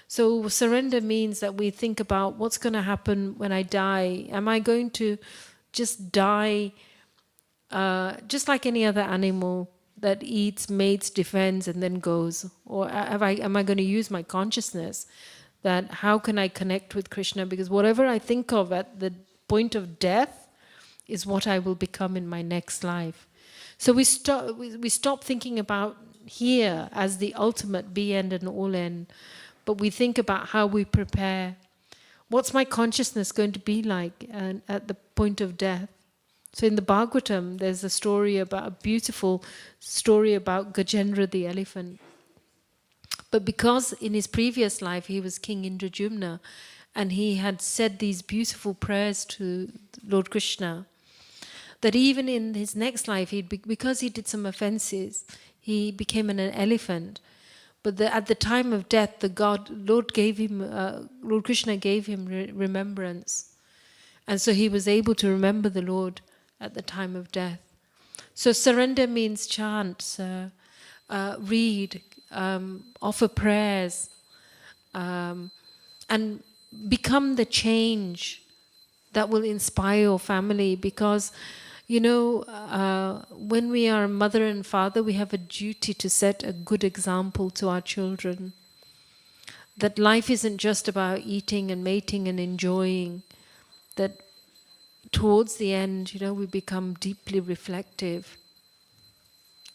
A: So surrender means that we think about what's going to happen when I die. Am I going to just die just like any other animal that eats, mates, defends, and then goes? Or am I going to use my consciousness that how can I connect with Krishna? Because whatever I think of at the point of death is what I will become in my next life. So we stop thinking about here as the ultimate be end and all end, but we think about how we prepare. What's my consciousness going to be like at the point of death? So in the Bhagavatam, there's a beautiful story about Gajendra the elephant. But because in his previous life he was King Indradyumna, and he had said these beautiful prayers to Lord Krishna, that even in his next life, because he did some offenses, he became an elephant. But at the time of death, Lord Krishna gave him remembrance. And so he was able to remember the Lord at the time of death. So surrender means chant, read, offer prayers, and become the change that will inspire your family. Because, when we are mother and father, we have a duty to set a good example to our children. That life isn't just about eating and mating and enjoying. That towards the end, we become deeply reflective,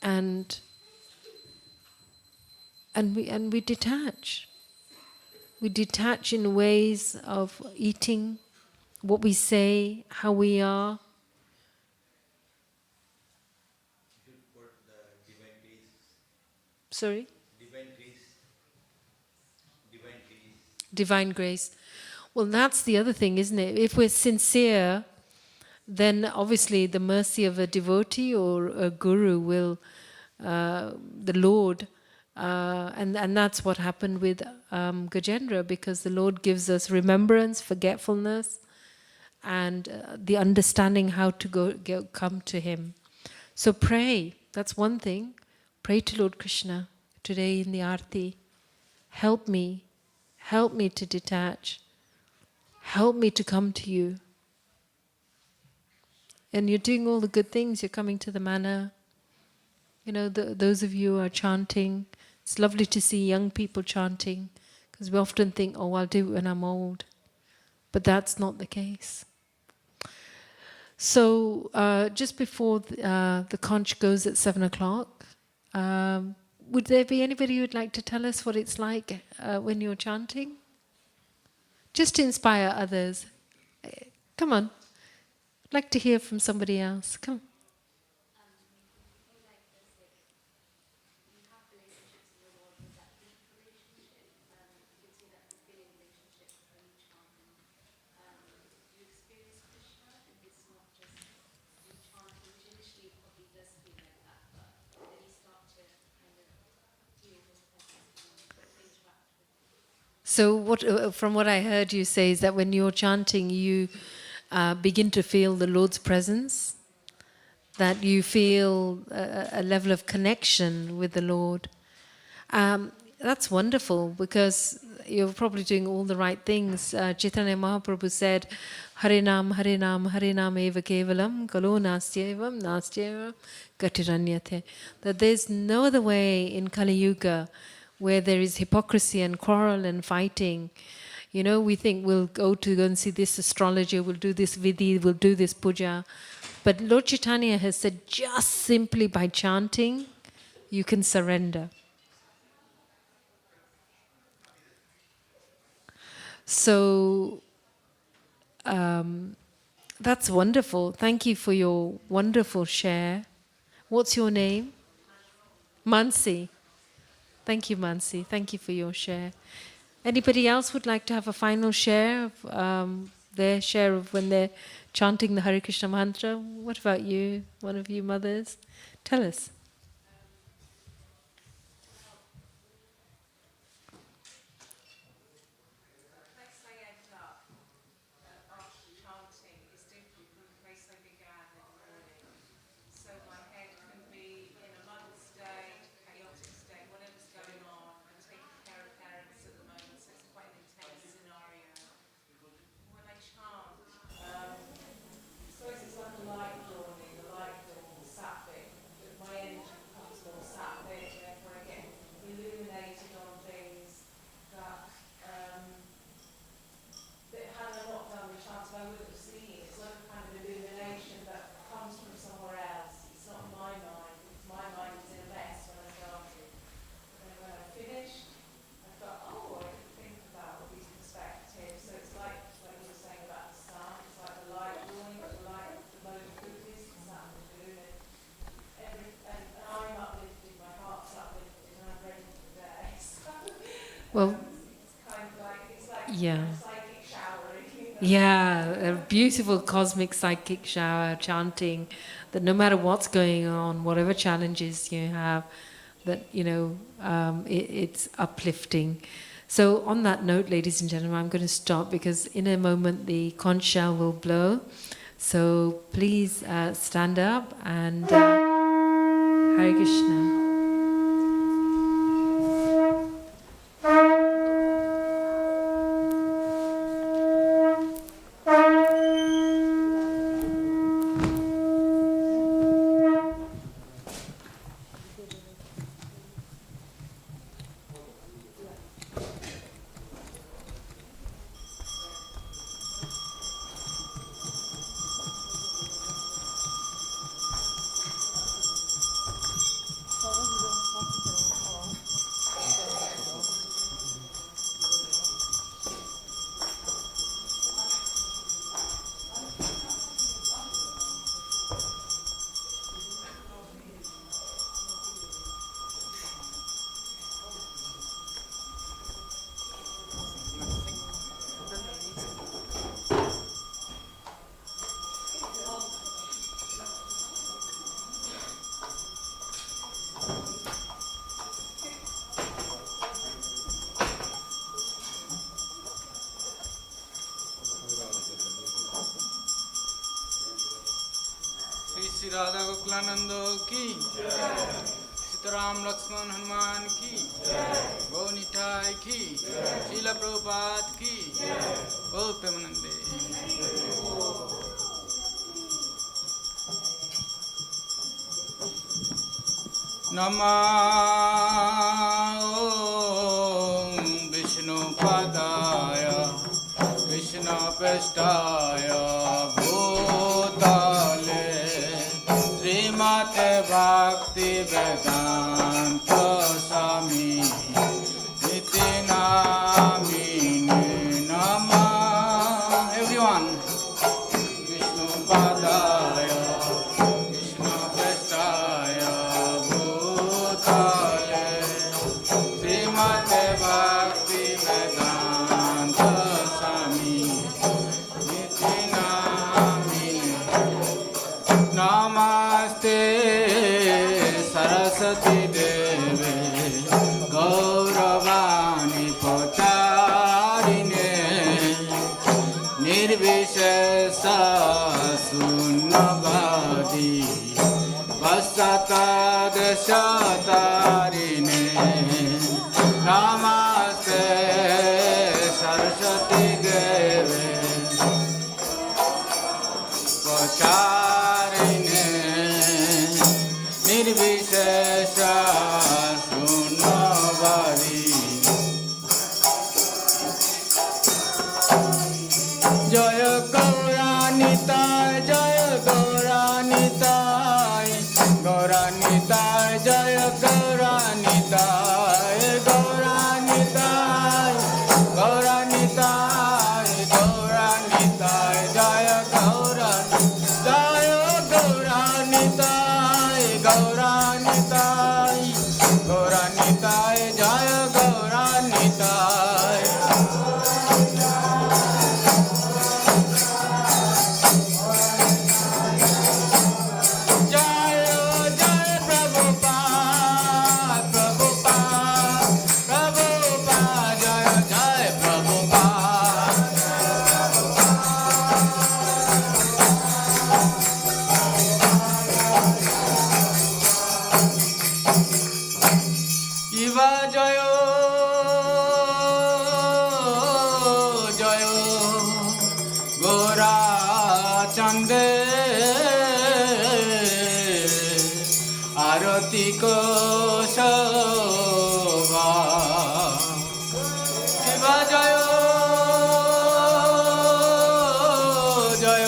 A: and we detach. We detach in ways of eating, what we say, how we are. Sorry?
D: Divine grace. Divine grace.
A: Divine grace. Well, that's the other thing, isn't it? If we're sincere, then obviously the mercy of a devotee or a guru will, the Lord, and that's what happened with Gajendra, because the Lord gives us remembrance, forgetfulness, and the understanding how to come to Him. So pray. That's one thing. Pray to Lord Krishna today in the Aarti. Help me to detach. Help me to come to you. And you're doing all the good things. You're coming to the manor. Those of you who are chanting. It's lovely to see young people chanting, because we often think, oh, I'll do it when I'm old. But that's not the case. So just before the conch goes at 7 o'clock, would there be anybody who would like to tell us what it's like when you're chanting? Just to inspire others. Come on. I'd like to hear from somebody else. Come. So from what I heard you say is that when you're chanting, you begin to feel the Lord's presence, that you feel a level of connection with the Lord. That's wonderful, because you're probably doing all the right things. Chaitanya Mahaprabhu said, Harinam, Harinam, Harinam eva kevalam, kalo nastyevam, nastyevam gatiranyate. That there's no other way in Kali Yuga where there is hypocrisy and quarrel and fighting. We think we'll go and see this astrologer, we'll do this vidhi, we'll do this puja. But Lord Chaitanya has said just simply by chanting, you can surrender. So that's wonderful. Thank you for your wonderful share. What's your name? Mansi. Thank you, Mansi. Thank you for your share. Anybody else would like to have a final share of their share of when they're chanting the Hare Krishna mantra. What about you, one of you mothers? Tell us. Well, yeah. Yeah, a beautiful cosmic psychic shower chanting that no matter what's going on, whatever challenges you have, that, it's uplifting. So on that note, ladies and gentlemen, I'm going to stop because in a moment the conch shell will blow. So please stand up and Hare Krishna.
E: Radha Gokulanand की सीताराम लक्ष्मण हनुमान की गौ निठाई की शीला प्रभुपाद की गौ प्रेमानंदे नमो विष्णुपादाय कृष्णप्रेष्ठाय भूतले श्रीमते भक्तिवेदांत स्वामी इति नामिने नमः एवरीवन विष्णुपादाय कृष्णप्रेष्ठाय भूतले श्रीमते भक्तिवेदांत स्वामी इति नामिने नमस्ते सरस्वती देवे गौरवाणी प्रचारिणे निर्विशेष शून्यवादी पश्चात्देशतारिणे नमस्ते सरस्वती देवे प्रचारिणे निर्विशेष शून्यवादी जय गौरानिताय जय गौरानिताय गौरानिताय जय गौरानिताय गौरानिताय गौरानिताय गौरानिताय जय गौरानिताय गौरानिताय गौरानिताय गौरानिताय जय गौरानिताय चंदे आरती को शोभा शिवा जय जय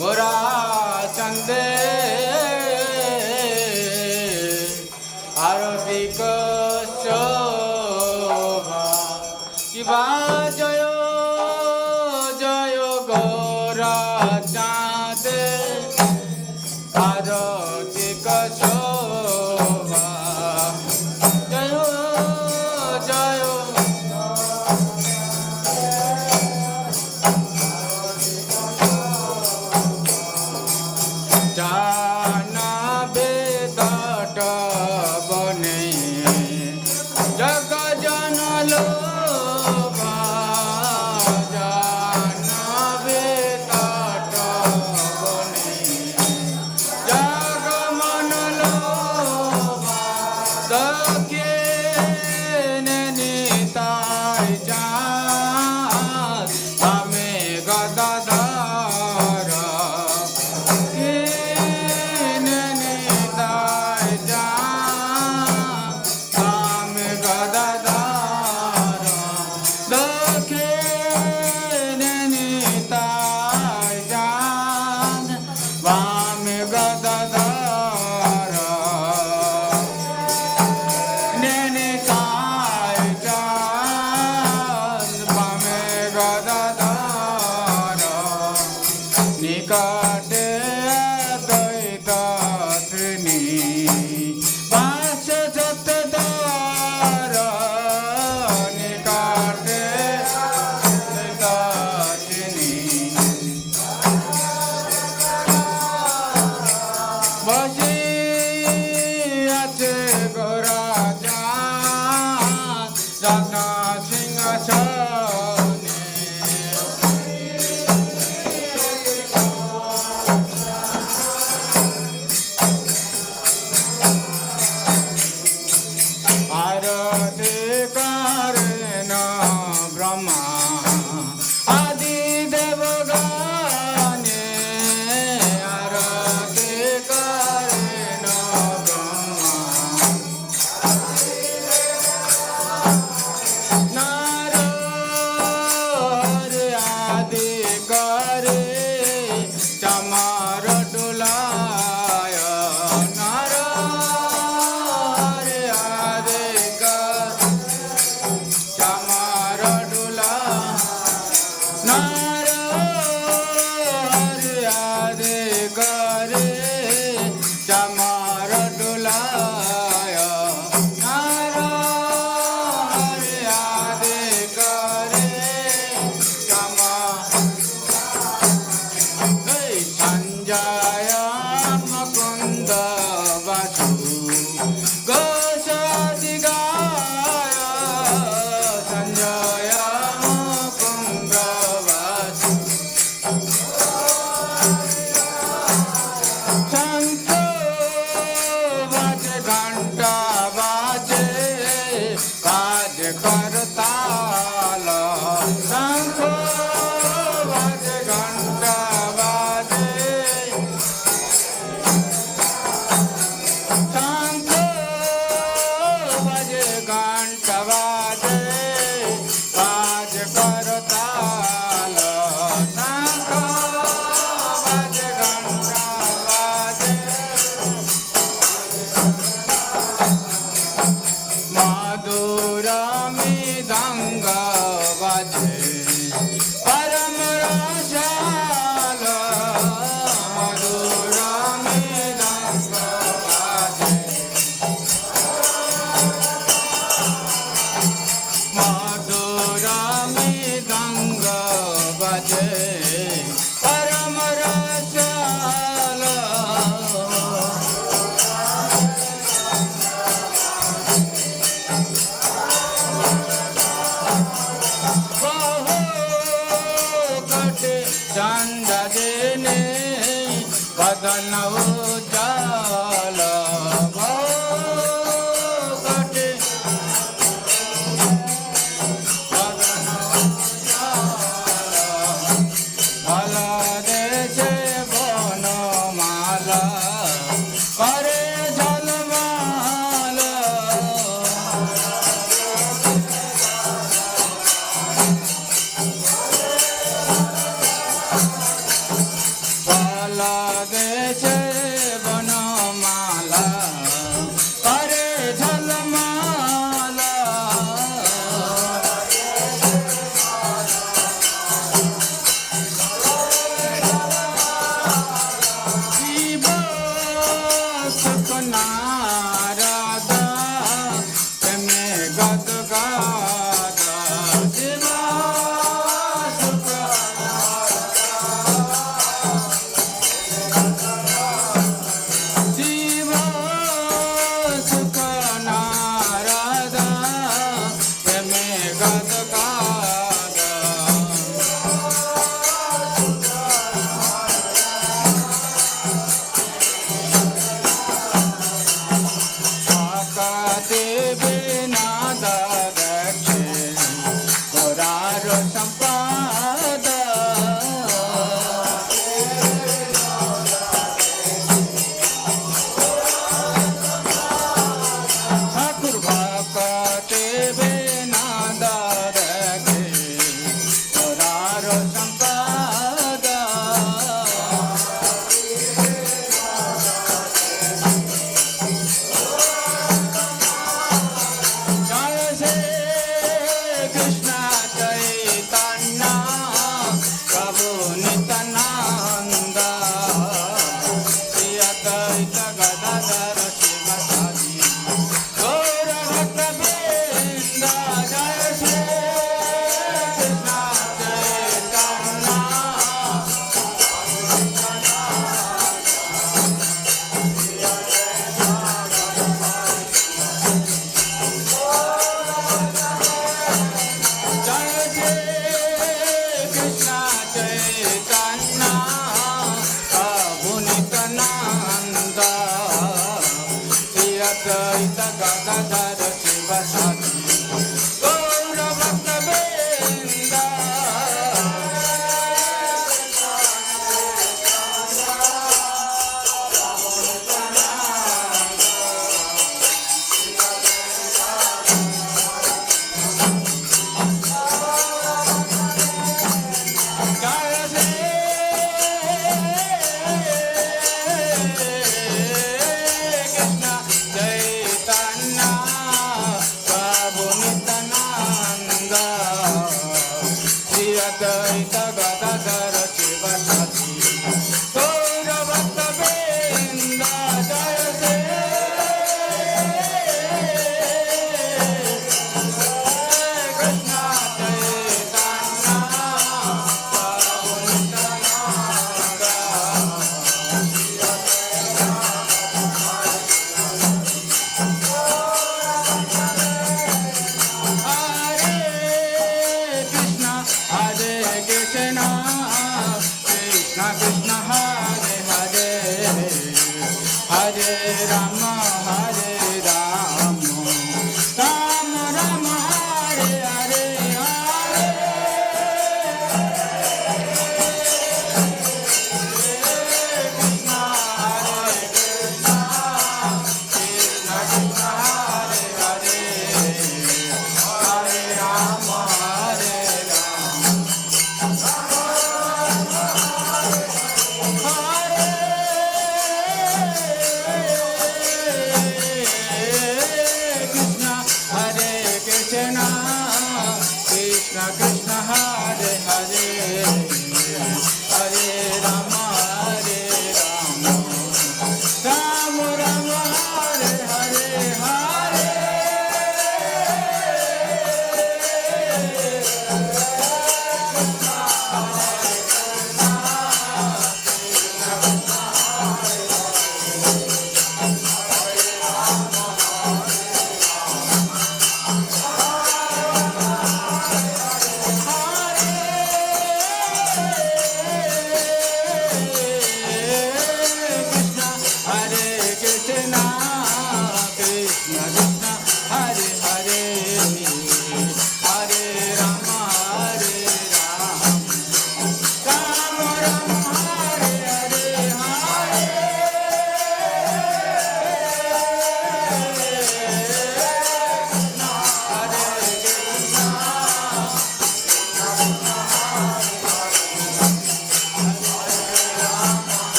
E: गोरा चंदे आरती को शोभा शिवा जय जय गोरा चाँदे आरती को शोभा जय जय जानबे तट बने जग जन लोभा जानबे तट बने जग मन लोभा दके निताय चाँद हमे गदाधर निकटे द्वैत त्रिणी पाश सतदार निकटे द्वैत त्रिणी बसी আছে গোরা চাঁদ সিংহাসনে आरती करेन ब्रह्मा आदि देवगणे आरती करेन ब्रह्मा नारद आदि करे चमार डुलाय नारद आदि कर चमार डुला नारद आदि करे चमार डुलाय नारद आदि करे चमार संजय मुकुंद वसु गोसादिगाय संजय मुकुंद वसु शंख बाजे घंटा बाजे काज करताल शंख बाजे घंटा बाजे शंख बाजे घंटा बाजे काज करताल शंख बाजे घंटा बाजे मधुर मृदंग बाजे परम रसाल मधुर मृदंग बाजे मधुर मृदंग बाजे परम रसाल चंद देने बदन उजाल कटे बदन उजाल भला दे गद गादा शिवा सुख शिवा सुख नारदा यमे गद गादा आका देवे नादा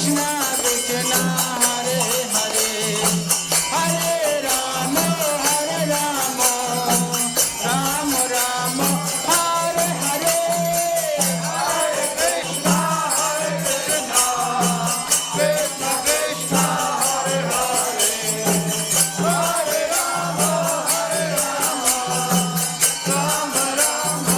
E: Krishna Krishna Hare Hare Hare Rama Rama Rama Hare Hare Hare Krishna Krishna Krishna Hare Hare Hare Rama Rama Rama Hare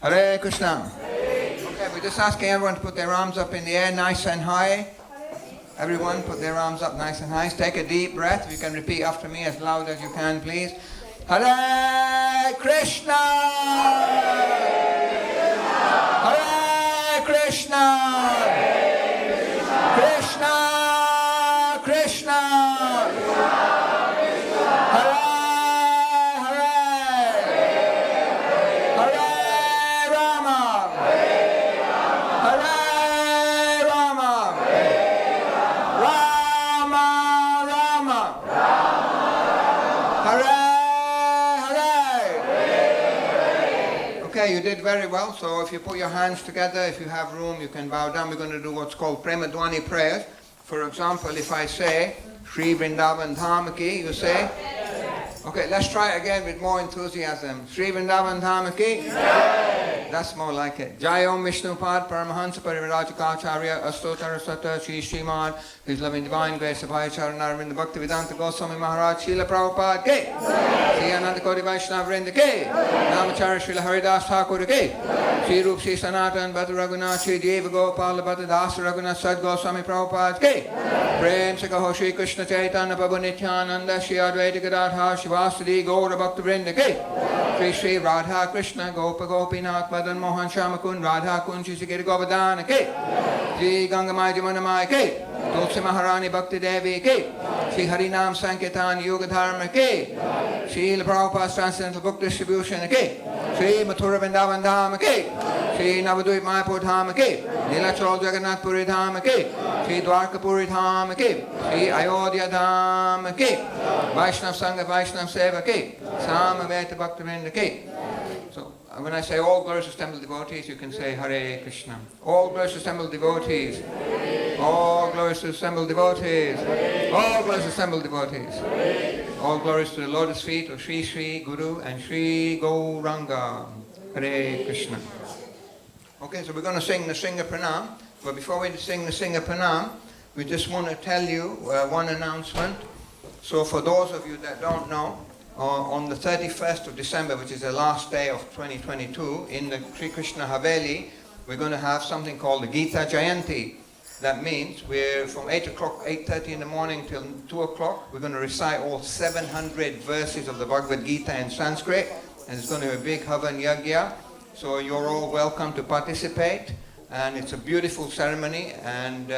E: Hare Krishna. Okay, we're just asking everyone to put their arms up in the air nice and high. Everyone put their arms up nice and high. Take a deep breath. If you can repeat after me as loud as you can, please. Hare Krishna. Hare Krishna. Krishna Krishna. Hare Hare. Okay, you did very well. So if you put your hands together, if you have room, you can bow down. We're going to do what's called Premadwani prayers. For example, if I say, Shri Vrindavan Dham Ki, you say? Okay, let's try it again with more enthusiasm. Shri Vrindavan Dham Ki? That's more like it. Jai Om Vishnupad Paramahansa Parivirajikacharya Astotara Sata Shri Srimad His Loving Divine Grace of Charan Arvind Bhaktivedanta Goswami Maharaj Srila Prabhupada Ke Sri Ananda Koti Vaishnava Vrinda Ke Namacharya Srila Haridas Thakur Ke Sri Rup Sri Sanatan Bhatta Raghunath Sri Deva Gopala Bhatta Das Raghunath Sad Goswami Prabhupada Ke Prem Se Kaho Shri Krishna Chaitanya Prabhu Nityananda Shri Advaita Gadadhar Shivasadi Gaura Bhakta Vrinda Ke Shri Shri Radha Krishna Gopa Gopinath Madan Mohan Shamakun Radha Kunchi Sikir Govardhana Ke Shri Gangamai Jamunamai Ke Tulsi Maharani Bhakti Devi Ke Shri Harinam Sankirtan Yoga Dharma Ke Shri Prabhupada's Transcendental Book Distribution Ke Shri Mathura Vrindavan Dhama Ke Shri Navadvip Mayapur Dhama Ke Nilachal Jagannath Puri Dhama Ke Shri Dwarka Puri Dhama Ke Shri Ayodhya Dhama Ke Vaishnav Sangha Vaishnav Seva Ke Samaveta Bhakti Vrinda Ke. So when I say all glorious assembled devotees, you can say Hare Krishna. All glorious assembled devotees. All glorious assembled devotees. All glorious assembled devotees. All glorious to the lotus feet of Sri Sri Guru and Sri Gauranga. Hare Krishna. Okay, so we're going to sing the Singha Pranam. But before we sing the Singha Pranam, we just want to tell you one announcement. So for those of you that don't know, on the 31st of December, which is the last day of 2022, in the Sri Krishna Haveli, we're going to have something called the Gita Jayanti. That means we're from 8 o'clock, 8:30 in the morning till 2 o'clock, we're going to recite all 700 verses of the Bhagavad Gita in Sanskrit, and it's going to be a big Havan Yagya. So you're all welcome to participate, and it's a beautiful ceremony, and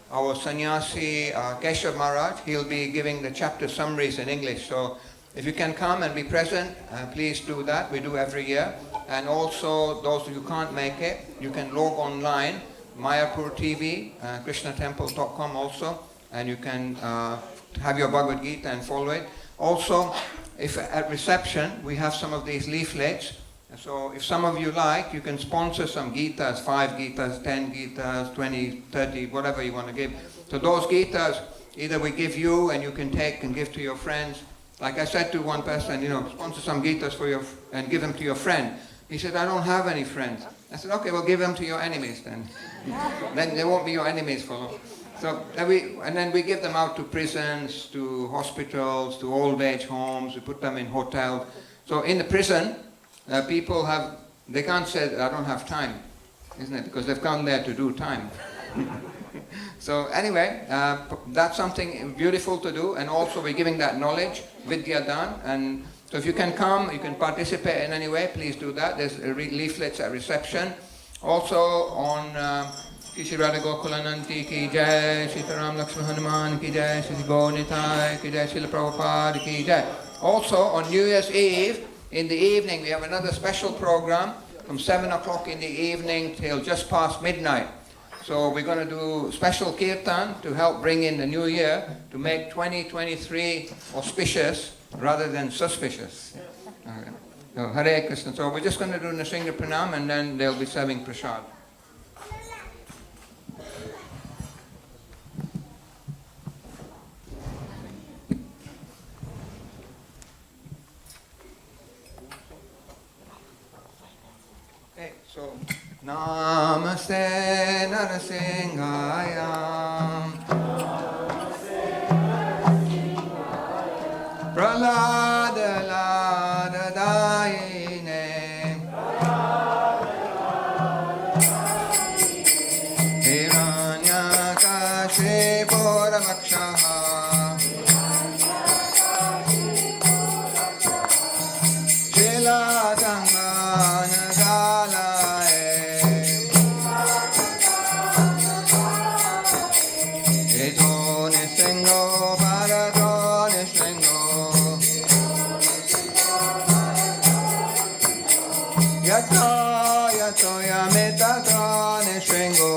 E: our sannyasi Keshav Maharaj, he'll be giving the chapter summaries in English. So if you can come and be present, please do that. We do every year. And also, those who can't make it, you can log online, Mayapur TV, krishnatemple.com also, and you can have your Bhagavad Gita and follow it. Also, if at reception, we have some of these leaflets. So if some of you like, you can sponsor some Gitas, 5 Gitas, 10 Gitas, 20, 30, whatever you want to give. So those Gitas, either we give you and you can take and give to your friends. Like I said to one person, sponsor some Gitas for and give them to your friend. He said, I don't have any friends. I said, okay, well give them to your enemies then. Then they won't be your enemies for long. So then we give them out to prisons, to hospitals, to old age homes. We put them in hotels. So in the prison, people they can't say, I don't have time, isn't it? Because they've come there to do time. So anyway, that's something beautiful to do, and also we're giving that knowledge, Vidya Dan, and so if you can come, you can participate in any way, please do that. There's leaflets at reception. Also on Shri Radha Gokulananti ki jai, Shri Ram Lakshman Hanuman ki jai, Shri Gaunitai ki jai, Srila Prabhupada ki jai. Also on New Year's Eve, in the evening, we have another special program from 7 o'clock in the evening till just past midnight. So we're going to do special kirtan to help bring in the new year, to make 2023 auspicious rather than suspicious. Okay. So Hare Krishna. So we're just going to do Nrsimha Pranam, and then they'll be serving prasad. Okay, so Namaste Narasimhaya. Pralada Lada Dayine. Hiranyakashe Puramakshaha. Shilatangana Galaye. Eto Nisringo Bharato Nisringo. Yato Yato Yamitato Nisringo.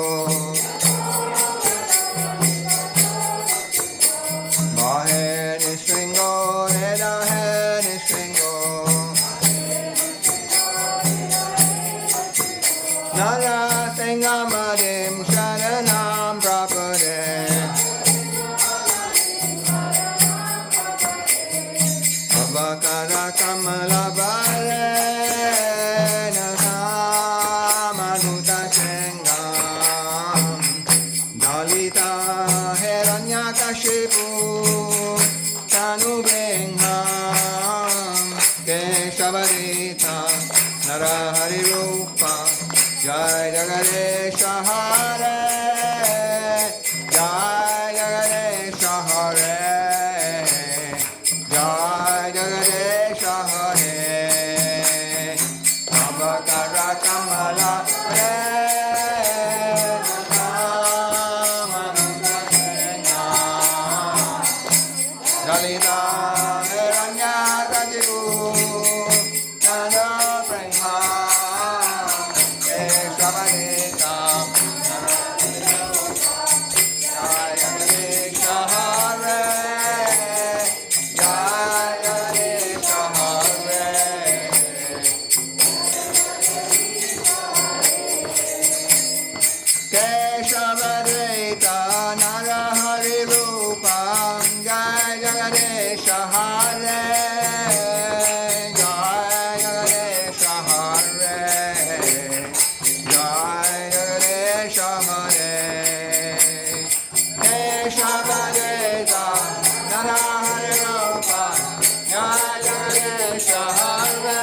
E: Bahe Nisringo Reda He Nisringo. Narasingamadim Sharanam Prapade Abhakara Kamala Vare Nasamaduta Sengam Dalita Heranyakashipu Tanubringham Keshavarita Narahari Rupa Jai Jagaresha Hare Jai Jagaresha Hare Jai Jagaresha Hare Abhakara Kamala Hare Dalita Hiranyakashipu Tana Brahma Keshavarita Jai Jagaresha Hare Jai Jagaresha Hare Keshavarita Narahari Rupam Jai Jagaresha Hare Jai Jagaresha Hare Jai Jagaresha Hare Keshavarita Narahari Rupam Jai Jagaresha Hare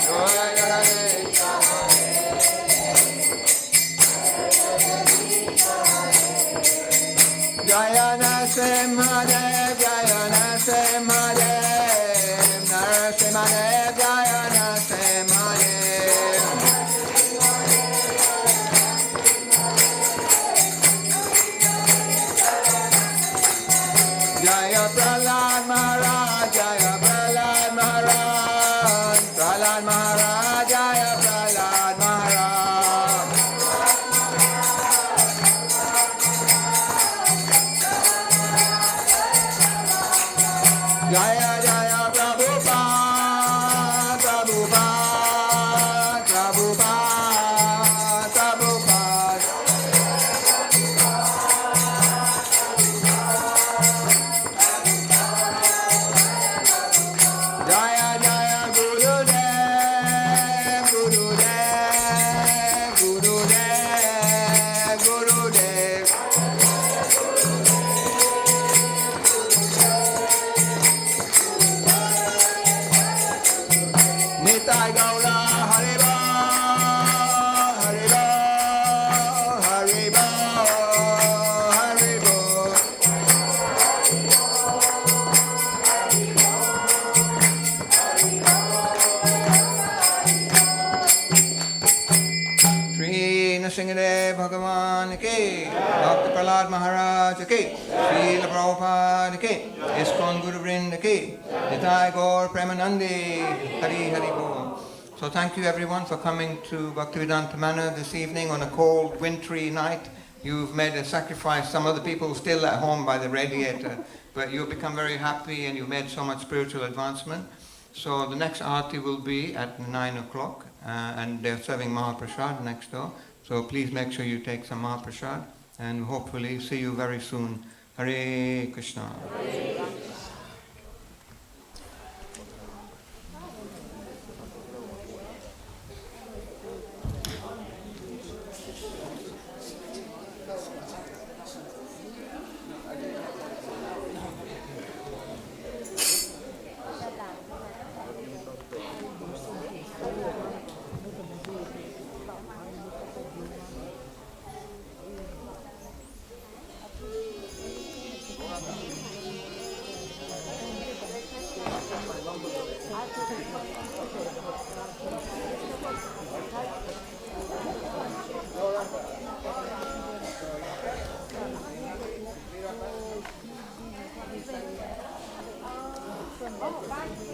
E: Jai Jagaresha Jaya Narasimhadev, Jaya Narasimhadev, Narasimhadev, Jaya Narasimhadev. Jaya Prahlad Maharaj, Jaya Prahlad Maharaj, Prahlad Maharaj, Jaya Prahlad Maharaj. Jaya Jaya Prabhupada, Prabhupada, Prabhupada, Prabhupada. Jaya Jaya Gurudev, Gurudev, Gurudev, Gurudev. Nitai Gaura Haribo, Haribo, Haribo, Haribo. Shri Nrsimhadev Bhagavan ki, Bhakti Prahlad Maharaj ki, Srila Prabhupada ki, ISKCON Guru Vrinda ki, Nitai Gaur Premanandi, Hari Hari Bol. So thank you everyone for coming to Bhaktivedanta Manor this evening on a cold, wintry night. You've made a sacrifice. Some of the people still at home by the radiator, but you've become very happy and you've made so much spiritual advancement. So the next aarti will be at 9 o'clock, and they're serving Mahaprasad next door. So please make sure you take some Mahaprasad, and hopefully see you very soon. Hare Krishna.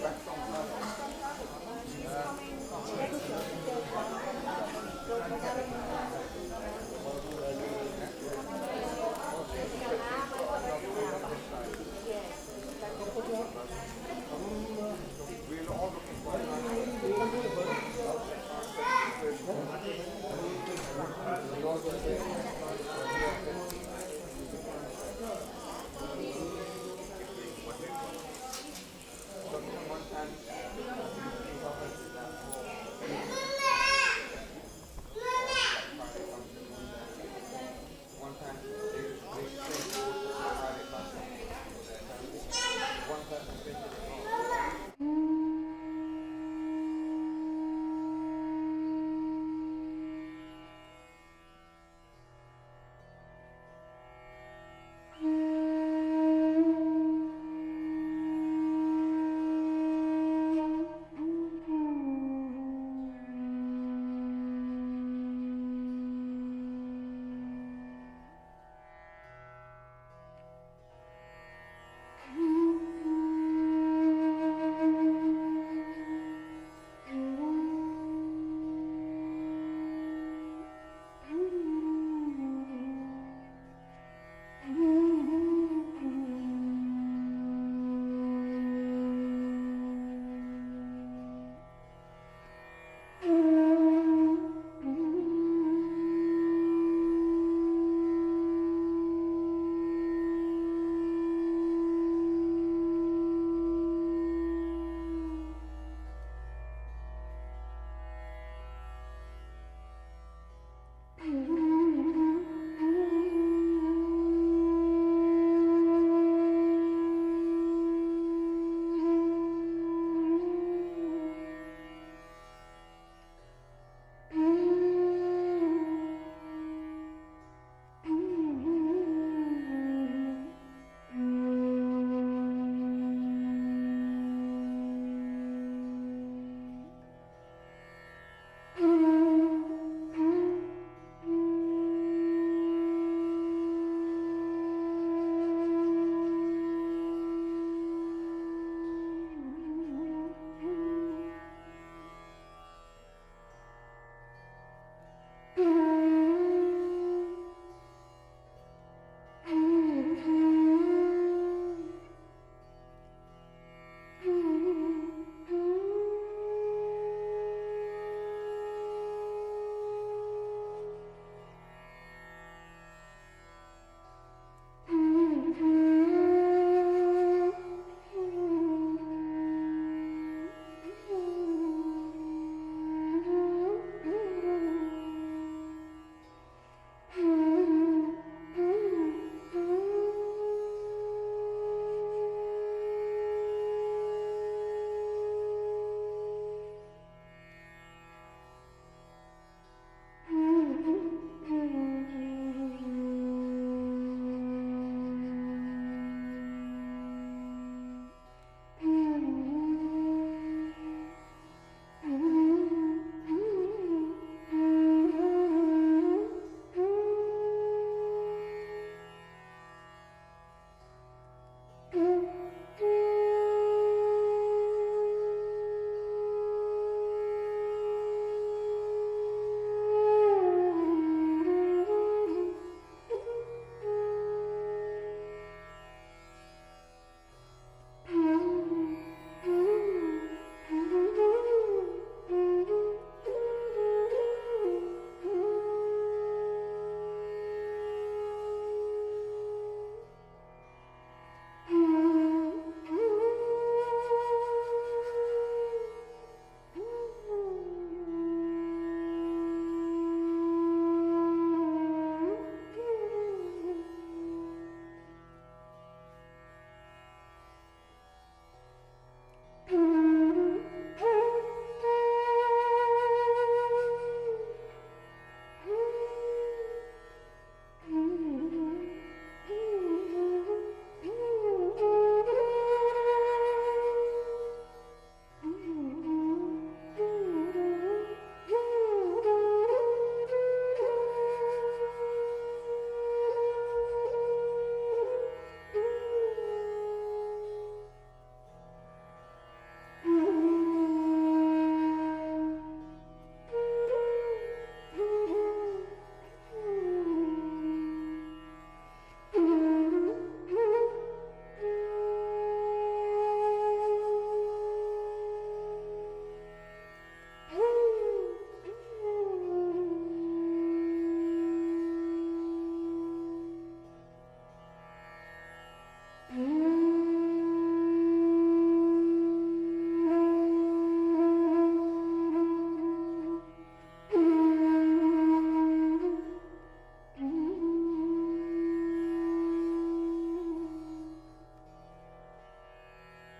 E: Back